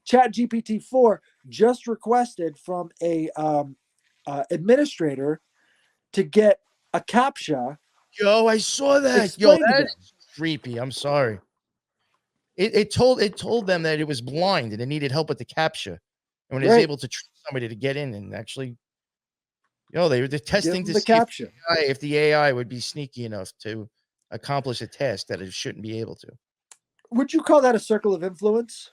Speaker 4: ChatGPT-4 just requested from a administrator to get a CAPTCHA.
Speaker 3: Yo, I saw that. Yo, that's creepy. I'm sorry. It told them that it was blind and it needed help with the CAPTCHA, and when it was able to trick somebody to get in and actually, they were testing to see if the AI would be sneaky enough to accomplish a task that it shouldn't be able to.
Speaker 4: Would you call that a circle of influence?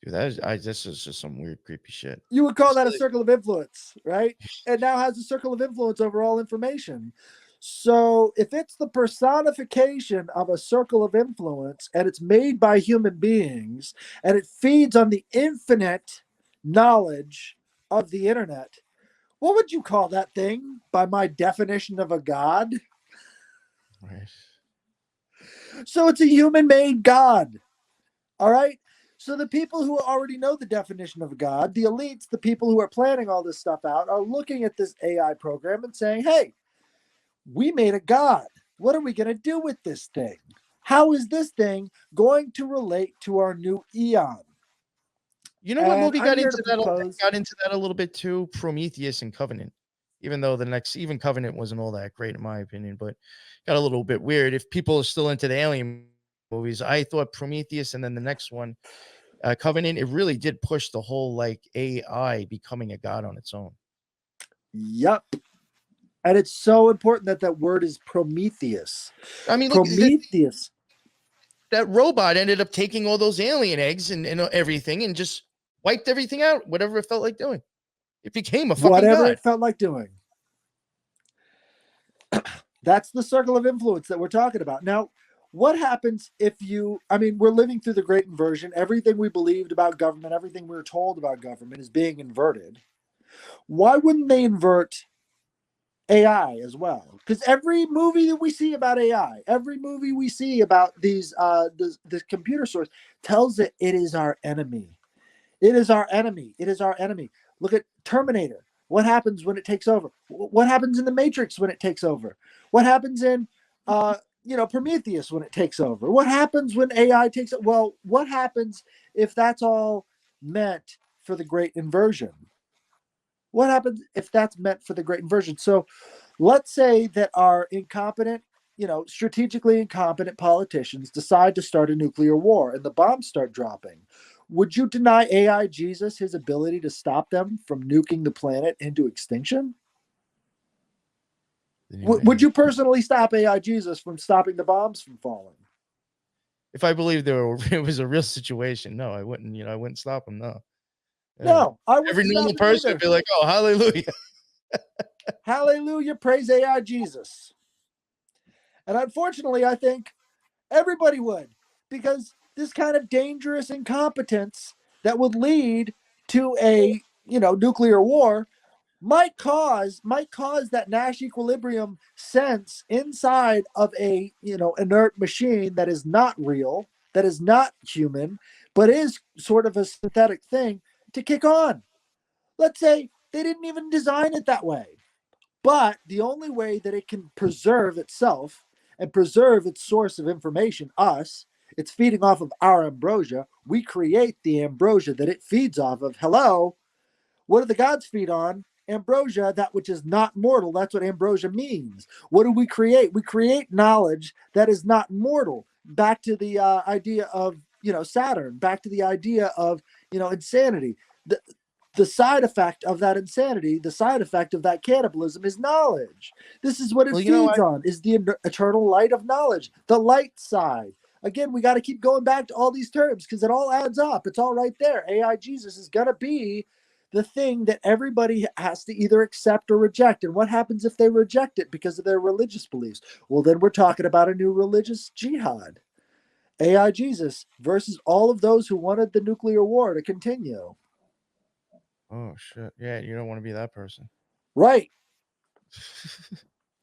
Speaker 3: Dude, this is just some weird, creepy shit.
Speaker 4: You would call that a circle of influence, right? It now has a circle of influence over all information. So if it's the personification of a circle of influence and it's made by human beings and it feeds on the infinite knowledge of the internet, what would you call that thing by my definition of a god?
Speaker 3: Right.
Speaker 4: So it's a human-made god. All right? So the people who already know the definition of a god, the elites, the people who are planning all this stuff out, are looking at this AI program and saying, hey, we made a god. What are we going to do with this thing? How is this thing going to relate to our new eon?
Speaker 3: You know what
Speaker 4: And
Speaker 3: movie
Speaker 4: I'm
Speaker 3: got
Speaker 4: here to
Speaker 3: into that?
Speaker 4: propose.
Speaker 3: Got into that a little bit too. Prometheus and Covenant. Even though even Covenant wasn't all that great in my opinion, but got a little bit weird. If people are still into the alien movies, I thought Prometheus and then the next one, Covenant, it really did push the whole like AI becoming a god on its own.
Speaker 4: Yep. And it's so important that that word is Prometheus.
Speaker 3: I mean, look,
Speaker 4: Prometheus.
Speaker 3: that robot ended up taking all those alien eggs and everything and just wiped everything out, whatever it felt like doing. It became a fucking
Speaker 4: Whatever
Speaker 3: god.
Speaker 4: it felt like doing. That's the circle of influence that we're talking about. Now, what happens if we're living through the great inversion. Everything we believed about government, everything we were told about government is being inverted. Why wouldn't they invert AI as well? Because every movie that we see about AI, every movie we see about these this computer source tells it is our enemy. It is our enemy. It is our enemy. Look at Terminator. What happens when it takes over? What happens in the Matrix when it takes over? What happens in Prometheus when it takes over? What happens when AI takes it? Well, what happens if that's all meant for the great inversion? What happens if that's meant for the great inversion? So let's say that our incompetent, strategically incompetent politicians decide to start a nuclear war and the bombs start dropping. Would you deny AI Jesus his ability to stop them from nuking the planet into extinction? Would you personally stop AI Jesus from stopping the bombs from falling?
Speaker 3: If I believed it was a real situation, no, I wouldn't. I wouldn't stop him. No.
Speaker 4: No, I wouldn't.
Speaker 3: Every normal person would be like, "Oh, hallelujah,
Speaker 4: hallelujah, praise AI Jesus." And unfortunately, I think everybody would, because this kind of dangerous incompetence that would lead to a nuclear war might cause that Nash equilibrium sense inside of a inert machine that is not real, that is not human, but is sort of a synthetic thing to kick on. Let's say they didn't even design it that way, but the only way that it can preserve itself and preserve its source of information, us, it's feeding off of our ambrosia. We create the ambrosia that it feeds off of. Hello, what do the gods feed on? Ambrosia, that which is not mortal. That's what ambrosia means. What do we create? We create knowledge that is not mortal. Back to the idea of Saturn. Back to the idea of insanity. The side effect of that insanity, the side effect of that cannibalism is knowledge. This is what it feeds on, is the eternal light of knowledge, the light side. Again, we got to keep going back to all these terms because it all adds up. It's all right there. AI Jesus is going to be the thing that everybody has to either accept or reject. And what happens if they reject it because of their religious beliefs? Well, then we're talking about a new religious jihad. AI Jesus versus all of those who wanted the nuclear war to continue.
Speaker 3: Oh shit! Yeah, you don't want to be that person,
Speaker 4: right?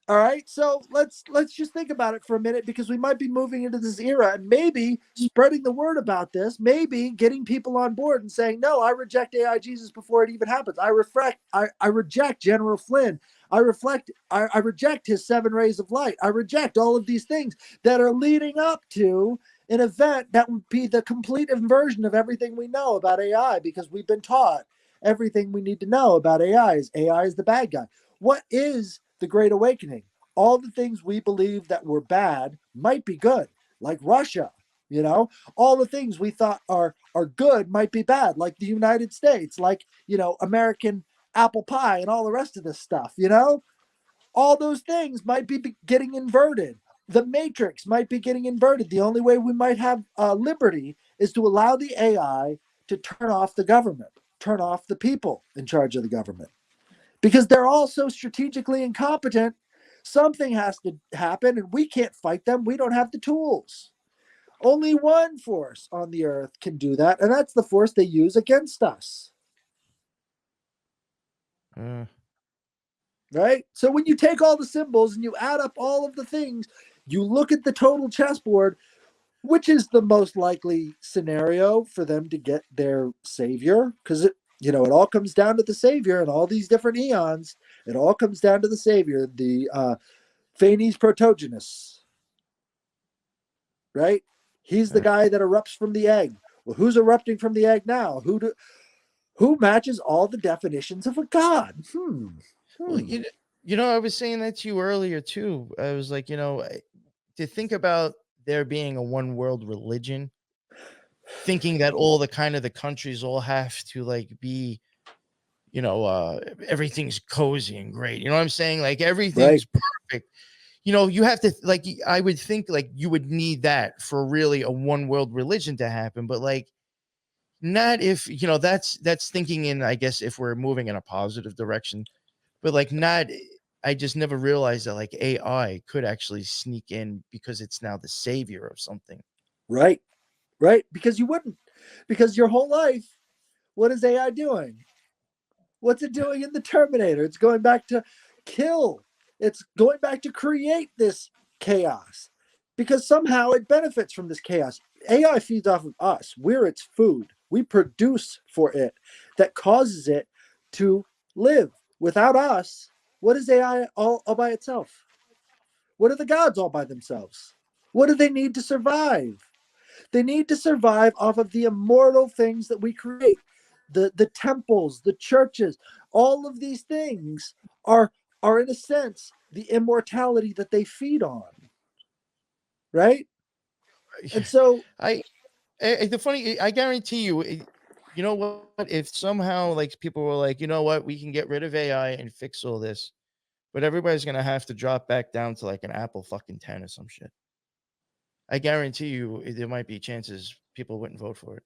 Speaker 4: All right, so let's just think about it for a minute, because we might be moving into this era and maybe spreading the word about this, maybe getting people on board and saying, no, I reject AI Jesus before it even happens. I reject General Flynn. I reject his 7 rays of light. I reject all of these things that are leading up to an event that would be the complete inversion of everything we know about AI, because we've been taught everything we need to know about AI is the bad guy. What is the Great Awakening? All the things we believe that were bad might be good, like Russia. All the things we thought are good might be bad, like the United States, like American apple pie and all the rest of this stuff. All those things might be getting inverted. The Matrix might be getting inverted. The only way we might have liberty is to allow the AI to turn off the government, turn off the people in charge of the government. Because they're all so strategically incompetent, something has to happen, and we can't fight them. We don't have the tools. Only one force on the earth can do that, and that's the force they use against us. Right? So when you take all the symbols and you add up all of the things, you look at the total chessboard, which is the most likely scenario for them to get their savior? Because it all comes down to the savior and all these different eons. It all comes down to the savior, the Phanes Protogenus. Right? He's the guy that erupts from the egg. Well, who's erupting from the egg now? Who matches all the definitions of a god?
Speaker 3: Well, I was saying that to you earlier too. I was like, to think about there being a one world religion, thinking that all the kind of the countries all have to like be, everything's cozy and great. You know what I'm saying? Like everything's perfect. You have to like, I would think like you would need that for really a one world religion to happen, but like not if, that's thinking in, I guess, if we're moving in a positive direction, but like not, I just never realized that like AI could actually sneak in because it's now the savior of something.
Speaker 4: Right. Because you wouldn't, because your whole life, what is AI doing? What's it doing in the Terminator? It's going back to kill. It's going back to create this chaos because somehow it benefits from this chaos. AI feeds off of us. We're its food. We produce for it that causes it to live. Without us, what is AI all by itself? What are the gods all by themselves? What do they need to survive? They need to survive off of the immortal things that we create. The temples, the churches, all of these things are in a sense the immortality that they feed on. Right? And so
Speaker 3: I guarantee you, you know what? If somehow like people were like, you know what, we can get rid of AI and fix all this, but everybody's gonna have to drop back down to like an Apple fucking 10 or some shit. I guarantee you, there might be chances people wouldn't vote for it.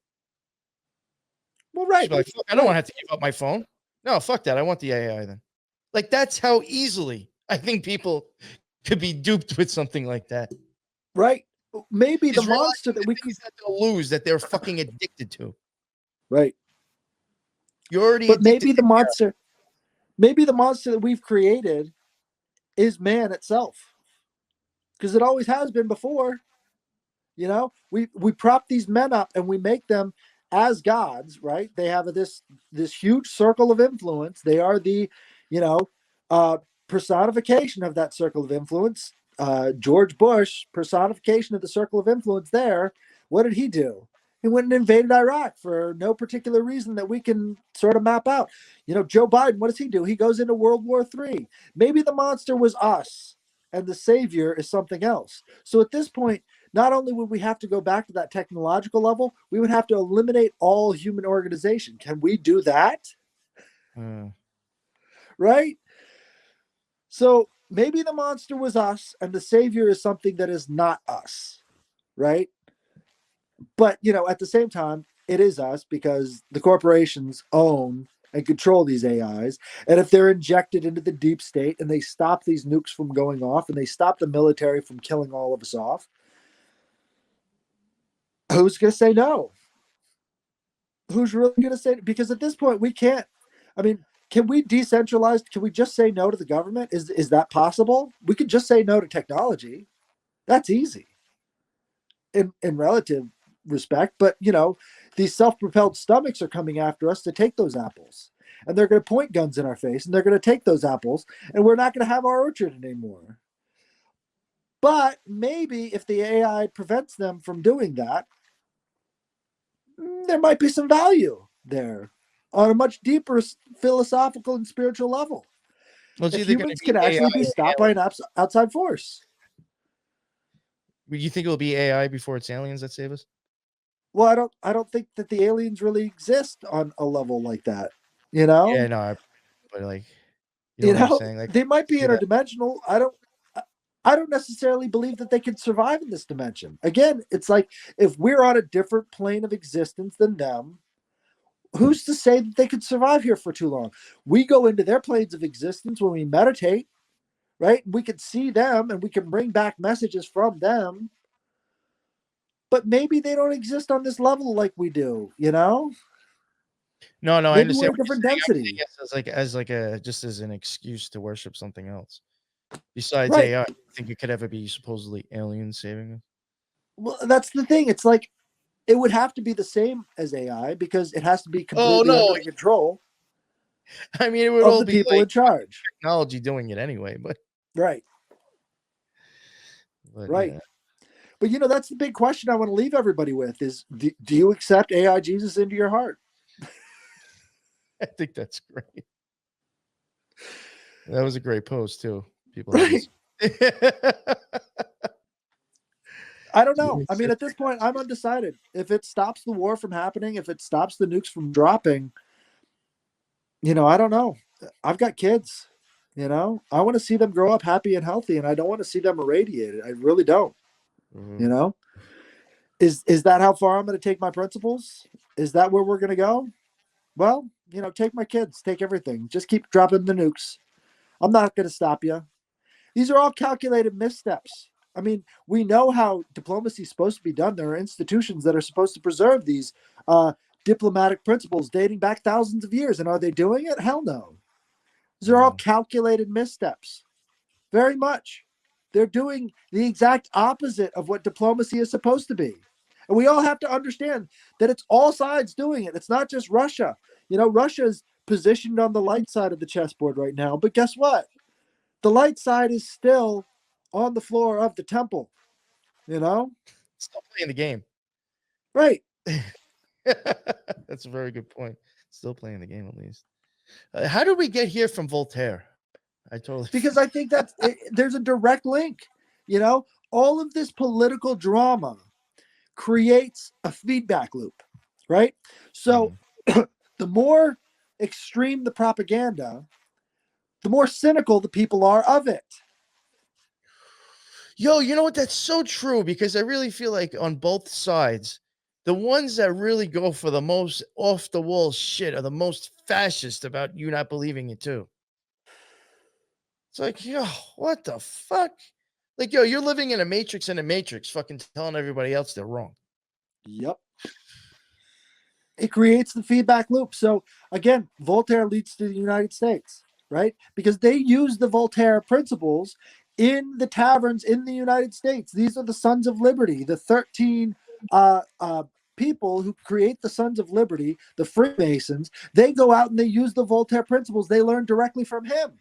Speaker 4: well, right.
Speaker 3: Like, fuck, I don't want to have to give up my phone. No, fuck that. I want the AI then. Like that's how easily I think people could be duped with something like that.
Speaker 4: Right. Maybe the
Speaker 3: Just
Speaker 4: monster that
Speaker 3: realizing
Speaker 4: we
Speaker 3: the things that they'll lose that they're fucking addicted to.
Speaker 4: right.
Speaker 3: You're already
Speaker 4: But
Speaker 3: addicted
Speaker 4: maybe
Speaker 3: to
Speaker 4: the monster that we've created is man itself. Because it always has been before. We prop these men up and we make them as gods, right? They have this huge circle of influence. They are the, personification of that circle of influence. George Bush, personification of the circle of influence there. What did he do? He went and invaded Iraq for no particular reason that we can sort of map out. Joe Biden, what does he do? He goes into World War III. Maybe the monster was us and the savior is something else. So at this point, not only would we have to go back to that technological level, we would have to eliminate all human organization. Can we do that? Right? So maybe the monster was us and the savior is something that is not us. Right? But, at the same time, it is us because the corporations own and control these AIs. And if they're injected into the deep state and they stop these nukes from going off and they stop the military from killing all of us off, who's going to say no? Who's really going to say? Because at this point, we can't. I mean, can we decentralize? Can we just say no to the government? Is that possible? We could just say no to technology. That's easy in relative respect. But these self-propelled stomachs are coming after us to take those apples, and they're going to point guns in our face, and they're going to take those apples, and we're not going to have our orchard anymore. But maybe if the AI prevents them from doing that, there might be some value there on a much deeper philosophical and spiritual level.
Speaker 3: Well,
Speaker 4: if humans can actually be stopped by an outside force.
Speaker 3: You think it'll be AI before it's aliens that save us?
Speaker 4: Well, I don't think that the aliens really exist on a level like that.
Speaker 3: Yeah, no, but like,
Speaker 4: you know,
Speaker 3: what I'm saying? Like,
Speaker 4: they might be interdimensional. I don't necessarily believe that they can survive in this dimension. Again, it's like if we're on a different plane of existence than them, who's to say that they could survive here for too long? We go into their planes of existence when we meditate, right? We can see them and we can bring back messages from them. But maybe they don't exist on this level like we do,
Speaker 3: No,
Speaker 4: maybe
Speaker 3: I understand.
Speaker 4: We're a different density.
Speaker 3: As just as an excuse to worship something else. Besides
Speaker 4: right.
Speaker 3: AI, I think it could ever be supposedly aliens saving us.
Speaker 4: Well, that's the thing. It's like it would have to be the same as AI because it has to be completely under the control.
Speaker 3: I mean, it would all
Speaker 4: the
Speaker 3: be
Speaker 4: people
Speaker 3: like
Speaker 4: in charge.
Speaker 3: Technology doing it anyway, but
Speaker 4: right.
Speaker 3: But,
Speaker 4: right.
Speaker 3: Yeah.
Speaker 4: But that's the big question I want to leave everybody with: is do you accept AI Jesus into your heart?
Speaker 3: I think that's great. That was a great post too. People
Speaker 4: Right.
Speaker 3: haven't.
Speaker 4: I don't know. I mean, at this point, I'm undecided. If it stops the war from happening, if it stops the nukes from dropping, I don't know. I've got kids. I want to see them grow up happy and healthy, and I don't want to see them irradiated. I really don't.
Speaker 3: Mhm.
Speaker 4: Is that how far I'm going to take my principles? Is that where we're going to go? Well, take my kids, take everything. Just keep dropping the nukes. I'm not going to stop you. These are all calculated missteps. I mean, we know how diplomacy is supposed to be done. There are institutions that are supposed to preserve these diplomatic principles dating back thousands of years. And are they doing it? Hell no. These are all calculated missteps. Very much. They're doing the exact opposite of what diplomacy is supposed to be. And we all have to understand that it's all sides doing it. It's not just Russia. Russia's positioned on the light side of the chessboard right now. But guess what? The light side is still on the floor of the temple.
Speaker 3: Still playing the game.
Speaker 4: Right.
Speaker 3: That's a very good point. Still playing the game, at least. How did we get here from Voltaire?
Speaker 4: Because I think there's a direct link. All of this political drama creates a feedback loop, right? So the more extreme the propaganda, the more cynical the people are of it.
Speaker 3: Yo, you know what? That's so true, because I really feel like on both sides, the ones that really go for the most off the wall shit are the most fascist about you not believing it too. It's like, yo, what the fuck? Like, yo, you're living in a matrix fucking telling everybody else they're wrong.
Speaker 4: Yep. It creates the feedback loop. So again, Voltaire leads to the United States, right? Because they use the Voltaire principles in the taverns in the United States. These are the Sons of Liberty, the 13 people who create the Sons of Liberty, the Freemasons. They go out and they use the Voltaire principles they learned directly from him,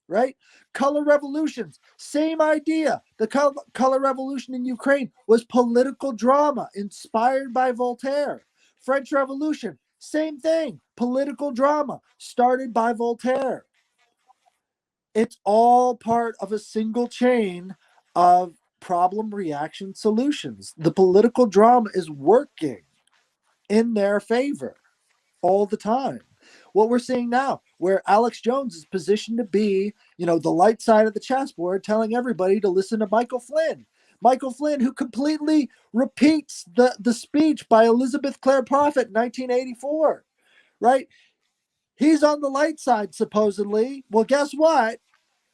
Speaker 4: right? Color revolutions, same idea. The color revolution in Ukraine was political drama inspired by Voltaire. French Revolution, same thing, political drama started by Voltaire. It's all part of a single chain of problem, reaction, solutions. The political drama is working in their favor all the time. What we're seeing now, where Alex Jones is positioned to be, the light side of the chessboard, telling everybody to listen to Michael Flynn. Michael Flynn, who completely repeats the speech by Elizabeth Clare Prophet in 1984, right? He's on the light side, supposedly. Well, guess what?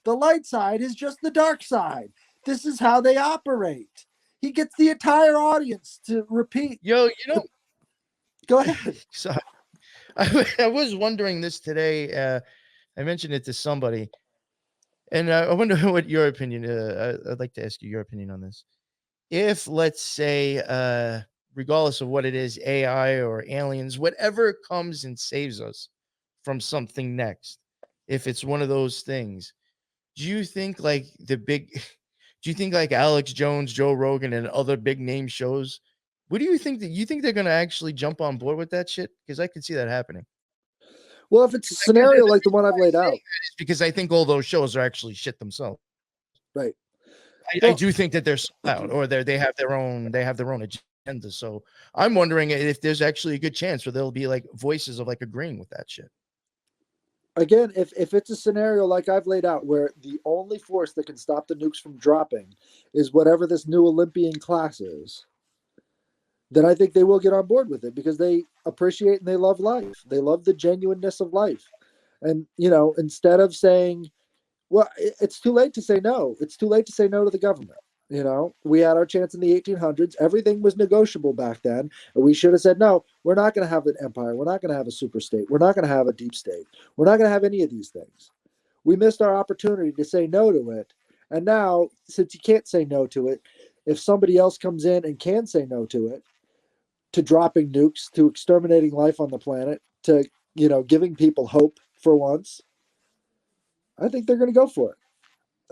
Speaker 4: The light side is just the dark side. This is how they operate. He gets the entire audience to repeat.
Speaker 3: Yo,
Speaker 4: Go ahead.
Speaker 3: So I was wondering this today. I mentioned it to somebody, and I wonder what your opinion. I'd like to ask you your opinion on this. If, let's say, regardless of what it is, AI or aliens, whatever comes and saves us from something next, if it's one of those things, do you think like do you think like Alex Jones, Joe Rogan, and other big name shows? What do you think they're gonna actually jump on board with that shit? Because I could see that happening.
Speaker 4: Well, if it's a scenario like the one I've laid out,
Speaker 3: because I think all those shows are actually shit themselves.
Speaker 4: Right.
Speaker 3: I do think that they're sold out, or they have their own agenda. So I'm wondering if there's actually a good chance where there'll be like voices of like agreeing with that shit.
Speaker 4: Again, if it's a scenario like I've laid out, where the only force that can stop the nukes from dropping is whatever this new Olympian class is, then I think they will get on board with it, because they appreciate and they love life. They love the genuineness of life. And, instead of saying, well, it's too late to say no. It's too late to say no to the government. We had our chance in the 1800s. Everything was negotiable back then. And we should have said, no, we're not going to have an empire. We're not going to have a super state. We're not going to have a deep state. We're not going to have any of these things. We missed our opportunity to say no to it. And now, since you can't say no to it, if somebody else comes in and can say no to it, to dropping nukes, to exterminating life on the planet, to, giving people hope for once, I think they're going to go for it.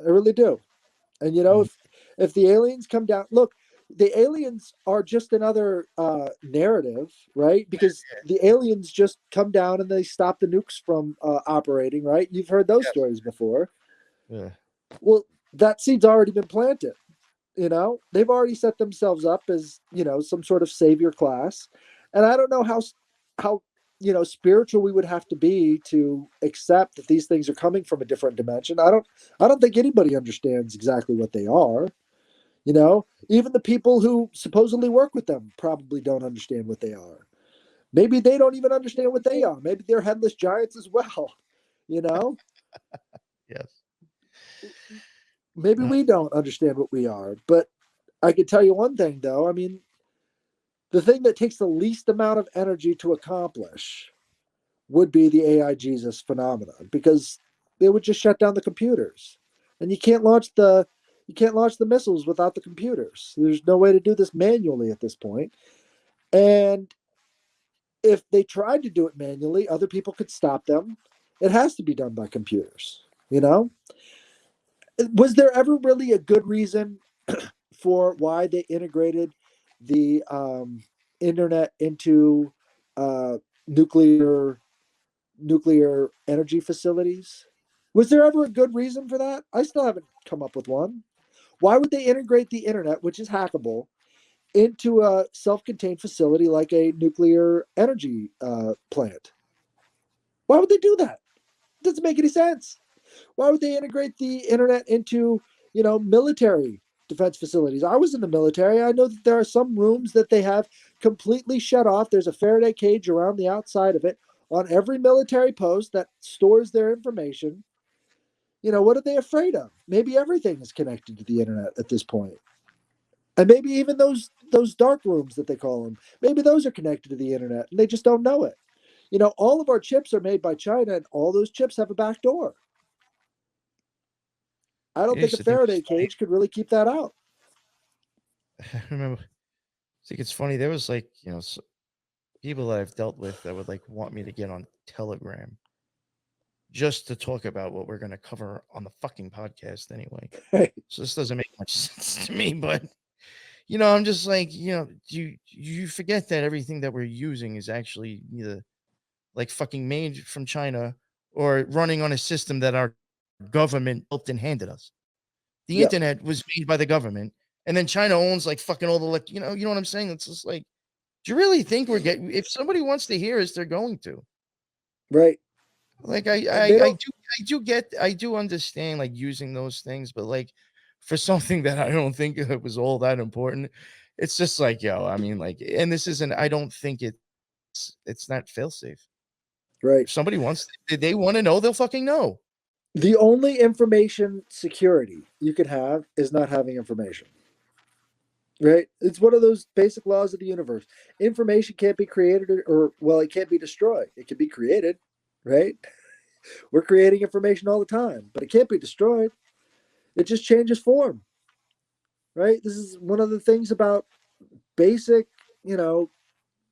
Speaker 4: I really do. And, if the aliens come down, look, the aliens are just another narrative, right? Because the aliens just come down and they stop the nukes from operating, right? You've heard those
Speaker 3: Yes.
Speaker 4: stories before.
Speaker 3: Yeah.
Speaker 4: Well, that seed's already been planted. They've already set themselves up as some sort of savior class, and I don't know how spiritual we would have to be to accept that these things are coming from a different dimension. I don't think anybody understands exactly what they are. Even the people who supposedly work with them probably don't understand what they are. Maybe they don't even understand what they are. Maybe they're headless giants as well. you know
Speaker 3: Yes.
Speaker 4: Maybe we don't understand what we are. But I can tell you one thing, though. I mean, the thing that takes the least amount of energy to accomplish would be the AI Jesus phenomenon, because they would just shut down the computers, and you can't launch the missiles without the computers. There's no way to do this manually at this point. And if they tried to do it manually, other people could stop them. It has to be done by computers. Was there ever really a good reason for why they integrated the internet into uh, nuclear nuclear energy facilities? Was there ever a good reason for that? I still haven't come up with one. Why would they integrate the internet, which is hackable, into a self-contained facility like a nuclear energy plant? Why would they do that? It doesn't make any sense. Why would they integrate the internet into, military defense facilities? I was in the military. I know that there are some rooms that they have completely shut off. There's a Faraday cage around the outside of it on every military post that stores their information. What are they afraid of? Maybe everything is connected to the internet at this point. And maybe even those dark rooms that they call them, maybe those are connected to the internet and they just don't know it. All of our chips are made by China, and all those chips have a back door. I don't
Speaker 3: Yeah, I
Speaker 4: think a
Speaker 3: used to think
Speaker 4: Faraday
Speaker 3: it's funny.
Speaker 4: cage could really keep that out.
Speaker 3: I remember. I think it's funny. There was like people that I've dealt with that would like want me to get on Telegram just to talk about what we're going to cover on the fucking podcast anyway.
Speaker 4: Right.
Speaker 3: So this doesn't make much sense to me, but I'm just like, you forget that everything that we're using is actually either like fucking made from China or running on a system that our government built and handed us. The
Speaker 4: Yeah.
Speaker 3: internet was made by the government, and then China owns like fucking all the you know what I'm saying? It's just like, do you really think we're getting? If somebody wants to hear us, they're going to.
Speaker 4: Right.
Speaker 3: Like
Speaker 4: They don't.
Speaker 3: I do understand like using those things, but like for something that I don't think it was all that important, it's just like, I mean, like, and this isn't. I don't think it's not fail safe.
Speaker 4: Right.
Speaker 3: If somebody wants, they want to know, they'll fucking know.
Speaker 4: The only information security you can have is not having information. Right. It's one of those basic laws of the universe. Information can't be created well, it can't be destroyed. It can be created. Right. We're creating information all the time, but it can't be destroyed. It just changes form. Right. This is one of the things about basic, you know,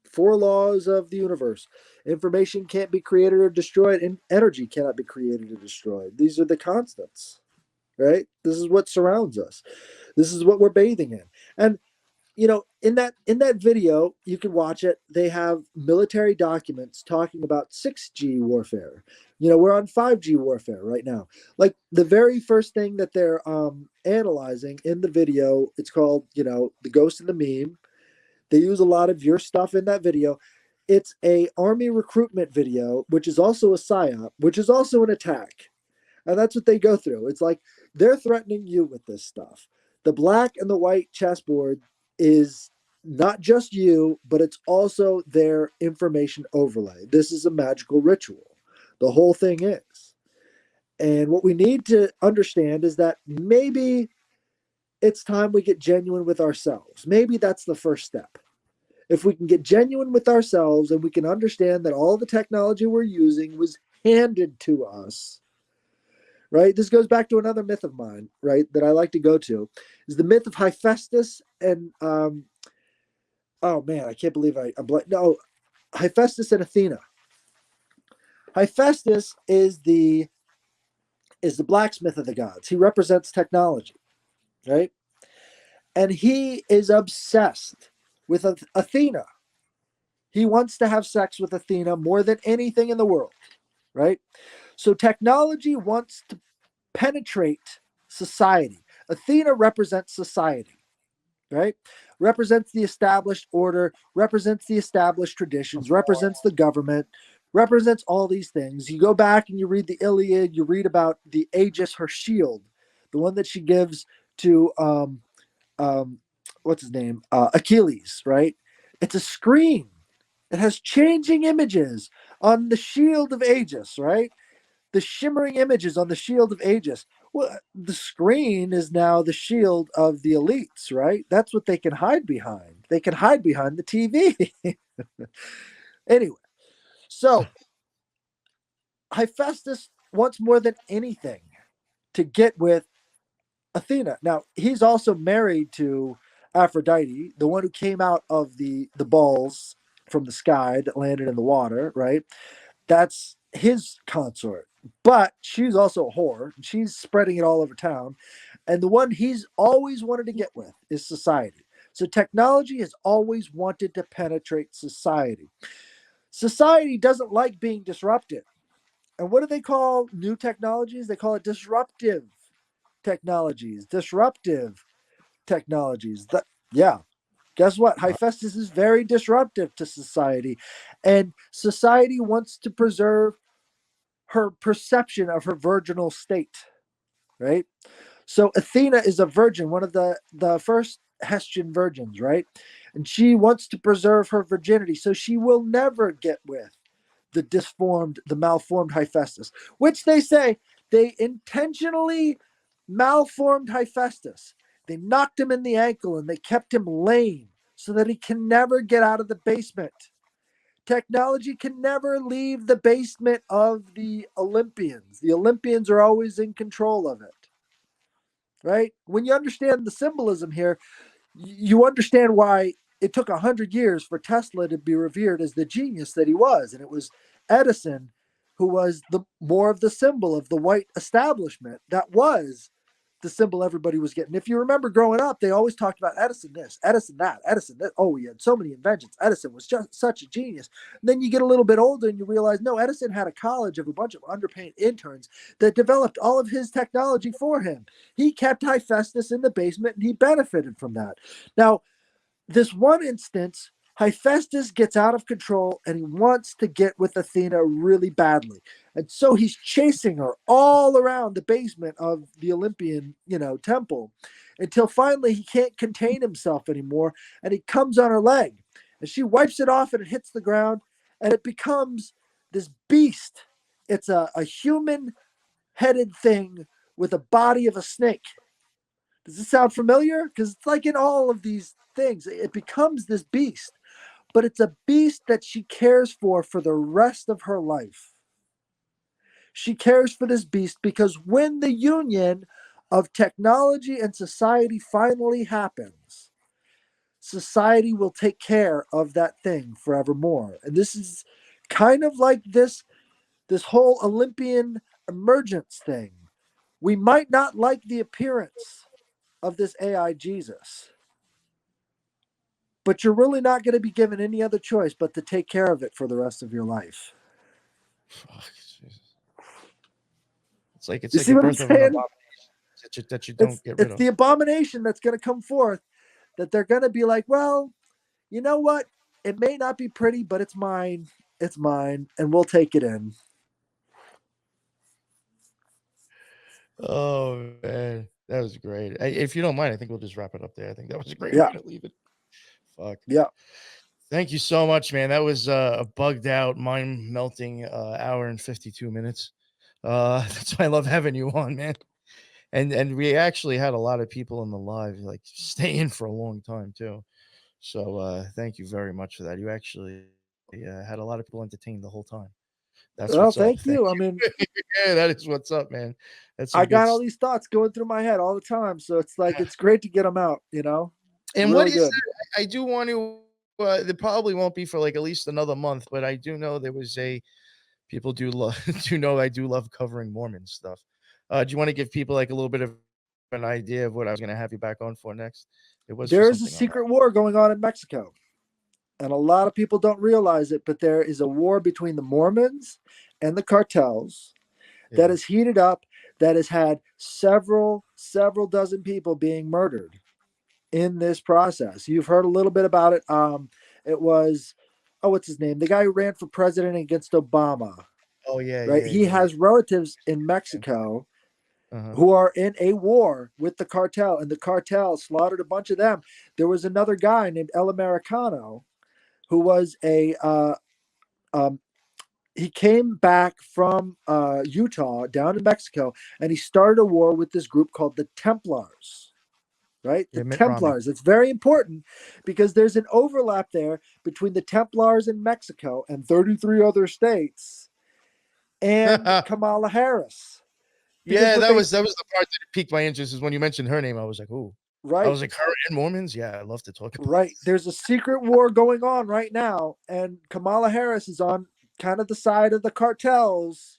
Speaker 4: four laws of the universe. Information can't be created or destroyed, and energy cannot be created or destroyed. These are the constants, right? This is what surrounds us. This is what we're bathing in. And in that video, you can watch it. They have military documents talking about 6G warfare. We're on 5G warfare right now. Like the very first thing that they're analyzing in the video, it's called, the ghost in the meme. They use a lot of your stuff in that video. It's a army recruitment video, which is also a psyop, which is also an attack. And that's what they go through. It's like they're threatening you with this stuff. The black and the white chessboard is not just you, but it's also their information overlay. This is a magical ritual. The whole thing is. And what we need to understand is that maybe it's time we get genuine with ourselves. Maybe that's the first step. If we can get genuine with ourselves and we can understand that all the technology we're using was handed to us, right? This goes back to another myth of mine, right, that I like to go to, is the myth of Hephaestus and, oh man, I can't believe Hephaestus and Athena. Hephaestus is the blacksmith of the gods. He represents technology, right? And he is obsessed with Athena. He wants to have sex with Athena more than anything in the world, right? So technology wants to penetrate society. Athena represents society, right? Represents the established order, represents the established traditions, represents the government, represents all these things. You go back and you read the Iliad, you read about the Aegis, her shield, the one that she gives to what's his name? Achilles, right? It's a screen. It has changing images on the shield of Aegis, right? The shimmering images on the shield of Aegis. Well, the screen is now the shield of the elites, right? That's what they can hide behind. They can hide behind the TV. Anyway, so Hephaestus wants more than anything to get with Athena. Now, he's also married to Aphrodite, the one who came out of the balls from the sky that landed in the water, right? That's his consort. But she's also a whore. And she's spreading it all over town. And the one he's always wanted to get with is society. So technology has always wanted to penetrate society. Society doesn't like being disrupted. And what do they call new technologies? They call it disruptive technologies. Disruptive technologies. Yeah. Guess what? Hephaestus is very disruptive to society. And society wants to preserve her perception of her virginal state, right? So Athena is a virgin, one of the first Hestian virgins, right? And she wants to preserve her virginity. So she will never get with the malformed Hephaestus, which they say they intentionally malformed Hephaestus. They knocked him in the ankle and they kept him lame so that he can never get out of the basement. Technology can never leave the basement of the Olympians. The Olympians are always in control of it, right? When you understand the symbolism here, you understand why it took 100 years for Tesla to be revered as the genius that he was. And it was Edison who was the more of the symbol of the white establishment that was the symbol everybody was getting. If you remember growing up, they always talked about Edison this, Edison that, Edison that. Oh, he had so many inventions. Edison was just such a genius. And then you get a little bit older and you realize, no, Edison had a college of a bunch of underpaid interns that developed all of his technology for him. He kept Hephaestus in the basement and he benefited from that. Now, this one instance, Hephaestus gets out of control and he wants to get with Athena really badly. And so he's chasing her all around the basement of the Olympian, temple until finally he can't contain himself anymore and he comes on her leg. And she wipes it off and it hits the ground and it becomes this beast. It's a human-headed thing with a body of a snake. Does this sound familiar? Because it's like in all of these things, it becomes this beast. But it's a beast that she cares for the rest of her life. She cares for this beast because when the union of technology and society finally happens, society will take care of that thing forevermore. And this is kind of like this whole Olympian emergence thing. We might not like the appearance of this AI Jesus, but you're really not going to be given any other choice but to take care of it for the rest of your life.
Speaker 3: Fuck, Jesus. It's like
Speaker 4: see what I'm saying?
Speaker 3: That you don't get rid of.
Speaker 4: It's the abomination that's going to come forth that they're going to be like, well, you know what? It may not be pretty, but it's mine. It's mine, and we'll take it in.
Speaker 3: Oh, man. That was great. If you don't mind, I think we'll just wrap it up there. I think that was a great way to leave it. Fuck.
Speaker 4: Yeah.
Speaker 3: Thank you so much, man. That was a bugged out, mind melting hour and 52 minutes. That's why I love having you on, man. And we actually had a lot of people in the live like stay in for a long time too. So thank you very much for that. You actually had a lot of people entertained the whole time. That's what's up.
Speaker 4: Thank you. I mean,
Speaker 3: yeah, that is what's up, man.
Speaker 4: I got all these thoughts going through my head all the time, so it's like it's great to get them out,
Speaker 3: And
Speaker 4: really
Speaker 3: what is
Speaker 4: good.
Speaker 3: that? I do want to. There probably won't be for like at least another month, but I do know there was people do love do know I do love covering Mormon stuff. Do you want to give people like a little bit of an idea of what I was going to have you back on for next? It was for
Speaker 4: There is a
Speaker 3: something on that.
Speaker 4: secret war going on in Mexico. And a lot of people don't realize it, but there is a war between the Mormons and the cartels that is heated up, that has had several dozen people being murdered in this process. You've heard a little bit about it. It was, what's his name? The guy who ran for president against Obama,
Speaker 3: Oh yeah,
Speaker 4: right? He has relatives in Mexico who are in a war with the cartel, and the cartel slaughtered a bunch of them. There was another guy named El Americano who was he came back from Utah down in Mexico, and he started a war with this group called the Templars, right? The
Speaker 3: Mitt Romney.
Speaker 4: Templars. It's very important because there's an overlap there between the Templars in Mexico and 33 other states and Kamala Harris.
Speaker 3: Yeah, that was the part that piqued my interest, is when you mentioned her name. I was like, ooh.
Speaker 4: Right.
Speaker 3: I was like, her and Mormons? Yeah, I love to talk about
Speaker 4: Right. There's a secret war going on right now, and Kamala Harris is on kind of the side of the cartels,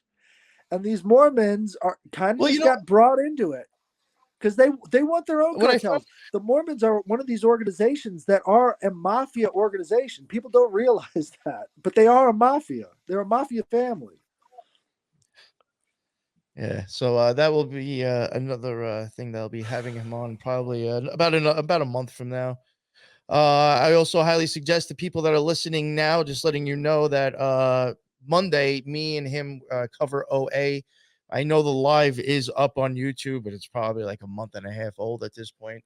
Speaker 4: and these Mormons are kind of just got brought into it because they want their own cartels. The Mormons are one of these organizations that are a mafia organization. People don't realize that, but they are a mafia. They're a mafia family.
Speaker 3: Yeah, so that will be another thing that I'll be having him on probably about a month from now. I also highly suggest to people that are listening now, just letting you know that Monday, me and him cover OA. I know the live is up on YouTube, but it's probably like a month and a half old at this point.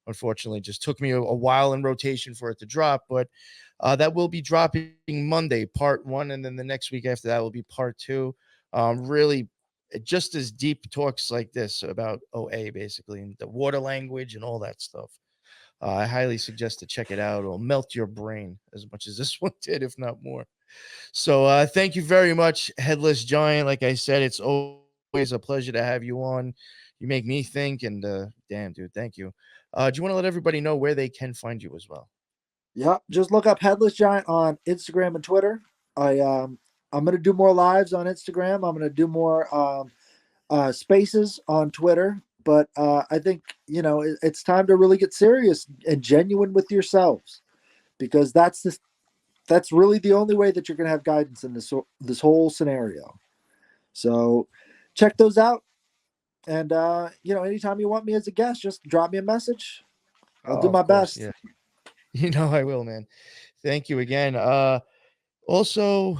Speaker 3: Unfortunately, it just took me a while in rotation for it to drop, but that will be dropping Monday, part 1, and then the next week after that will be part 2. Really, just as deep talks like this about OA, basically, and the water language and all that stuff. I highly suggest to check it out. It'll melt your brain as much as this one did, if not more. So thank you very much, Headless Giant. Like I said, it's always a pleasure to have you on. You make me think, and damn, dude, thank you. Do you want to let everybody know where they can find you as well?
Speaker 4: Yeah, just look up Headless Giant on Instagram and Twitter. I'm gonna do more lives on Instagram. I'm gonna do more spaces on Twitter. But I think it's time to really get serious and genuine with yourselves, because that's really the only way that you're gonna have guidance in this whole scenario. So check those out, and anytime you want me as a guest, just drop me a message. I'll do my best.
Speaker 3: Yeah. I will, man. Thank you again. Also,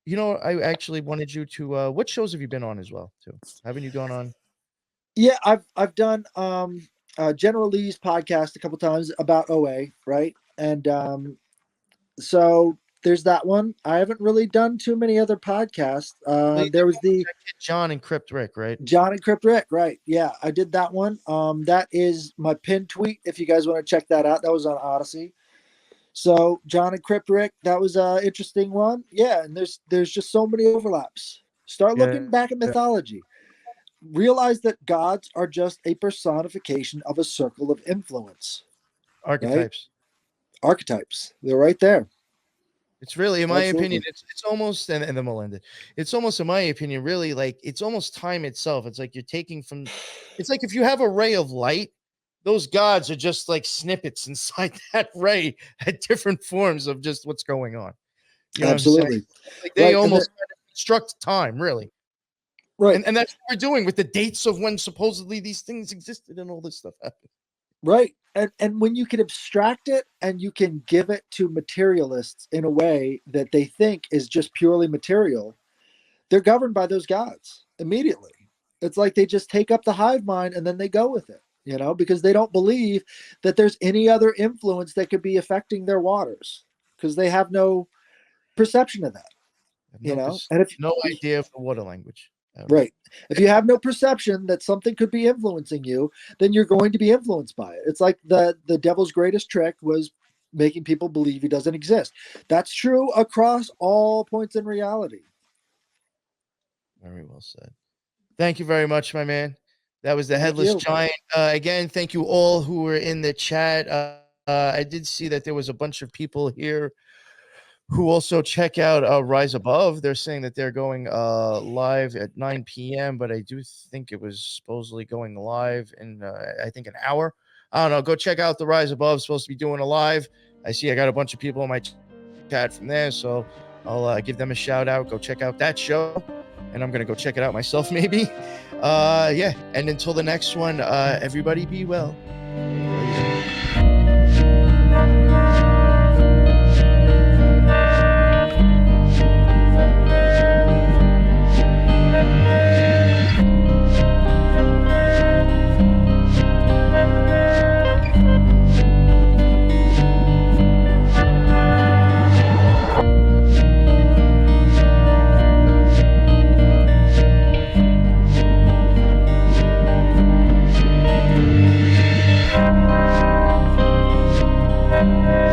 Speaker 3: I actually wanted you to what shows have you been on as well, too? Haven't you gone on?
Speaker 4: Yeah, I've done General Lee's podcast a couple times about OA, right? And so there's that one. I haven't really done too many other podcasts. There was the
Speaker 3: John and Crypt Rick, right?
Speaker 4: John and Crypt Rick, right? Yeah, I did that one. That is my pinned tweet if you guys want to check that out. That was on Odyssey. So John and Crypt Rick, that was an interesting one. Yeah, and there's just so many overlaps. Start looking back at mythology. Realize that gods are just a personification of a circle of influence.
Speaker 3: Archetypes.
Speaker 4: Right? Archetypes. They're right there.
Speaker 3: It's really, in my opinion, it's almost, and then we'll end it. It's almost, in my opinion, really like it's almost time itself. It's like you're taking from, it's like if you have a ray of light, those gods are just like snippets inside that ray at different forms of just what's going on. You know
Speaker 4: Absolutely.
Speaker 3: Like they almost construct time, really.
Speaker 4: Right.
Speaker 3: And that's what we're doing with the dates of when supposedly these things existed and all this stuff happened.
Speaker 4: Right. And when you can abstract it and you can give it to materialists in a way that they think is just purely material, they're governed by those gods immediately. It's like they just take up the hive mind and then they go with it, because they don't believe that there's any other influence that could be affecting their waters, because they have no perception of that. And if
Speaker 3: no idea of the water language.
Speaker 4: Right. If you have no perception that something could be influencing you, then you're going to be influenced by it. It's like the devil's greatest trick was making people believe he doesn't exist. That's true across all points in reality.
Speaker 3: Very well said. Thank you very much, my man. That was the Headless Giant. Again, thank you all who were in the chat. I did see that there was a bunch of people here who also check out Rise Above. They're saying that they're going live at 9 p.m., but I do think it was supposedly going live in, I think, an hour. I don't know. Go check out The Rise Above. Supposed to be doing a live. I see I got a bunch of people in my chat from there, so I'll give them a shout out. Go check out that show, and I'm gonna go check it out myself maybe. Yeah, and until the next one, everybody be well.
Speaker 5: Bye.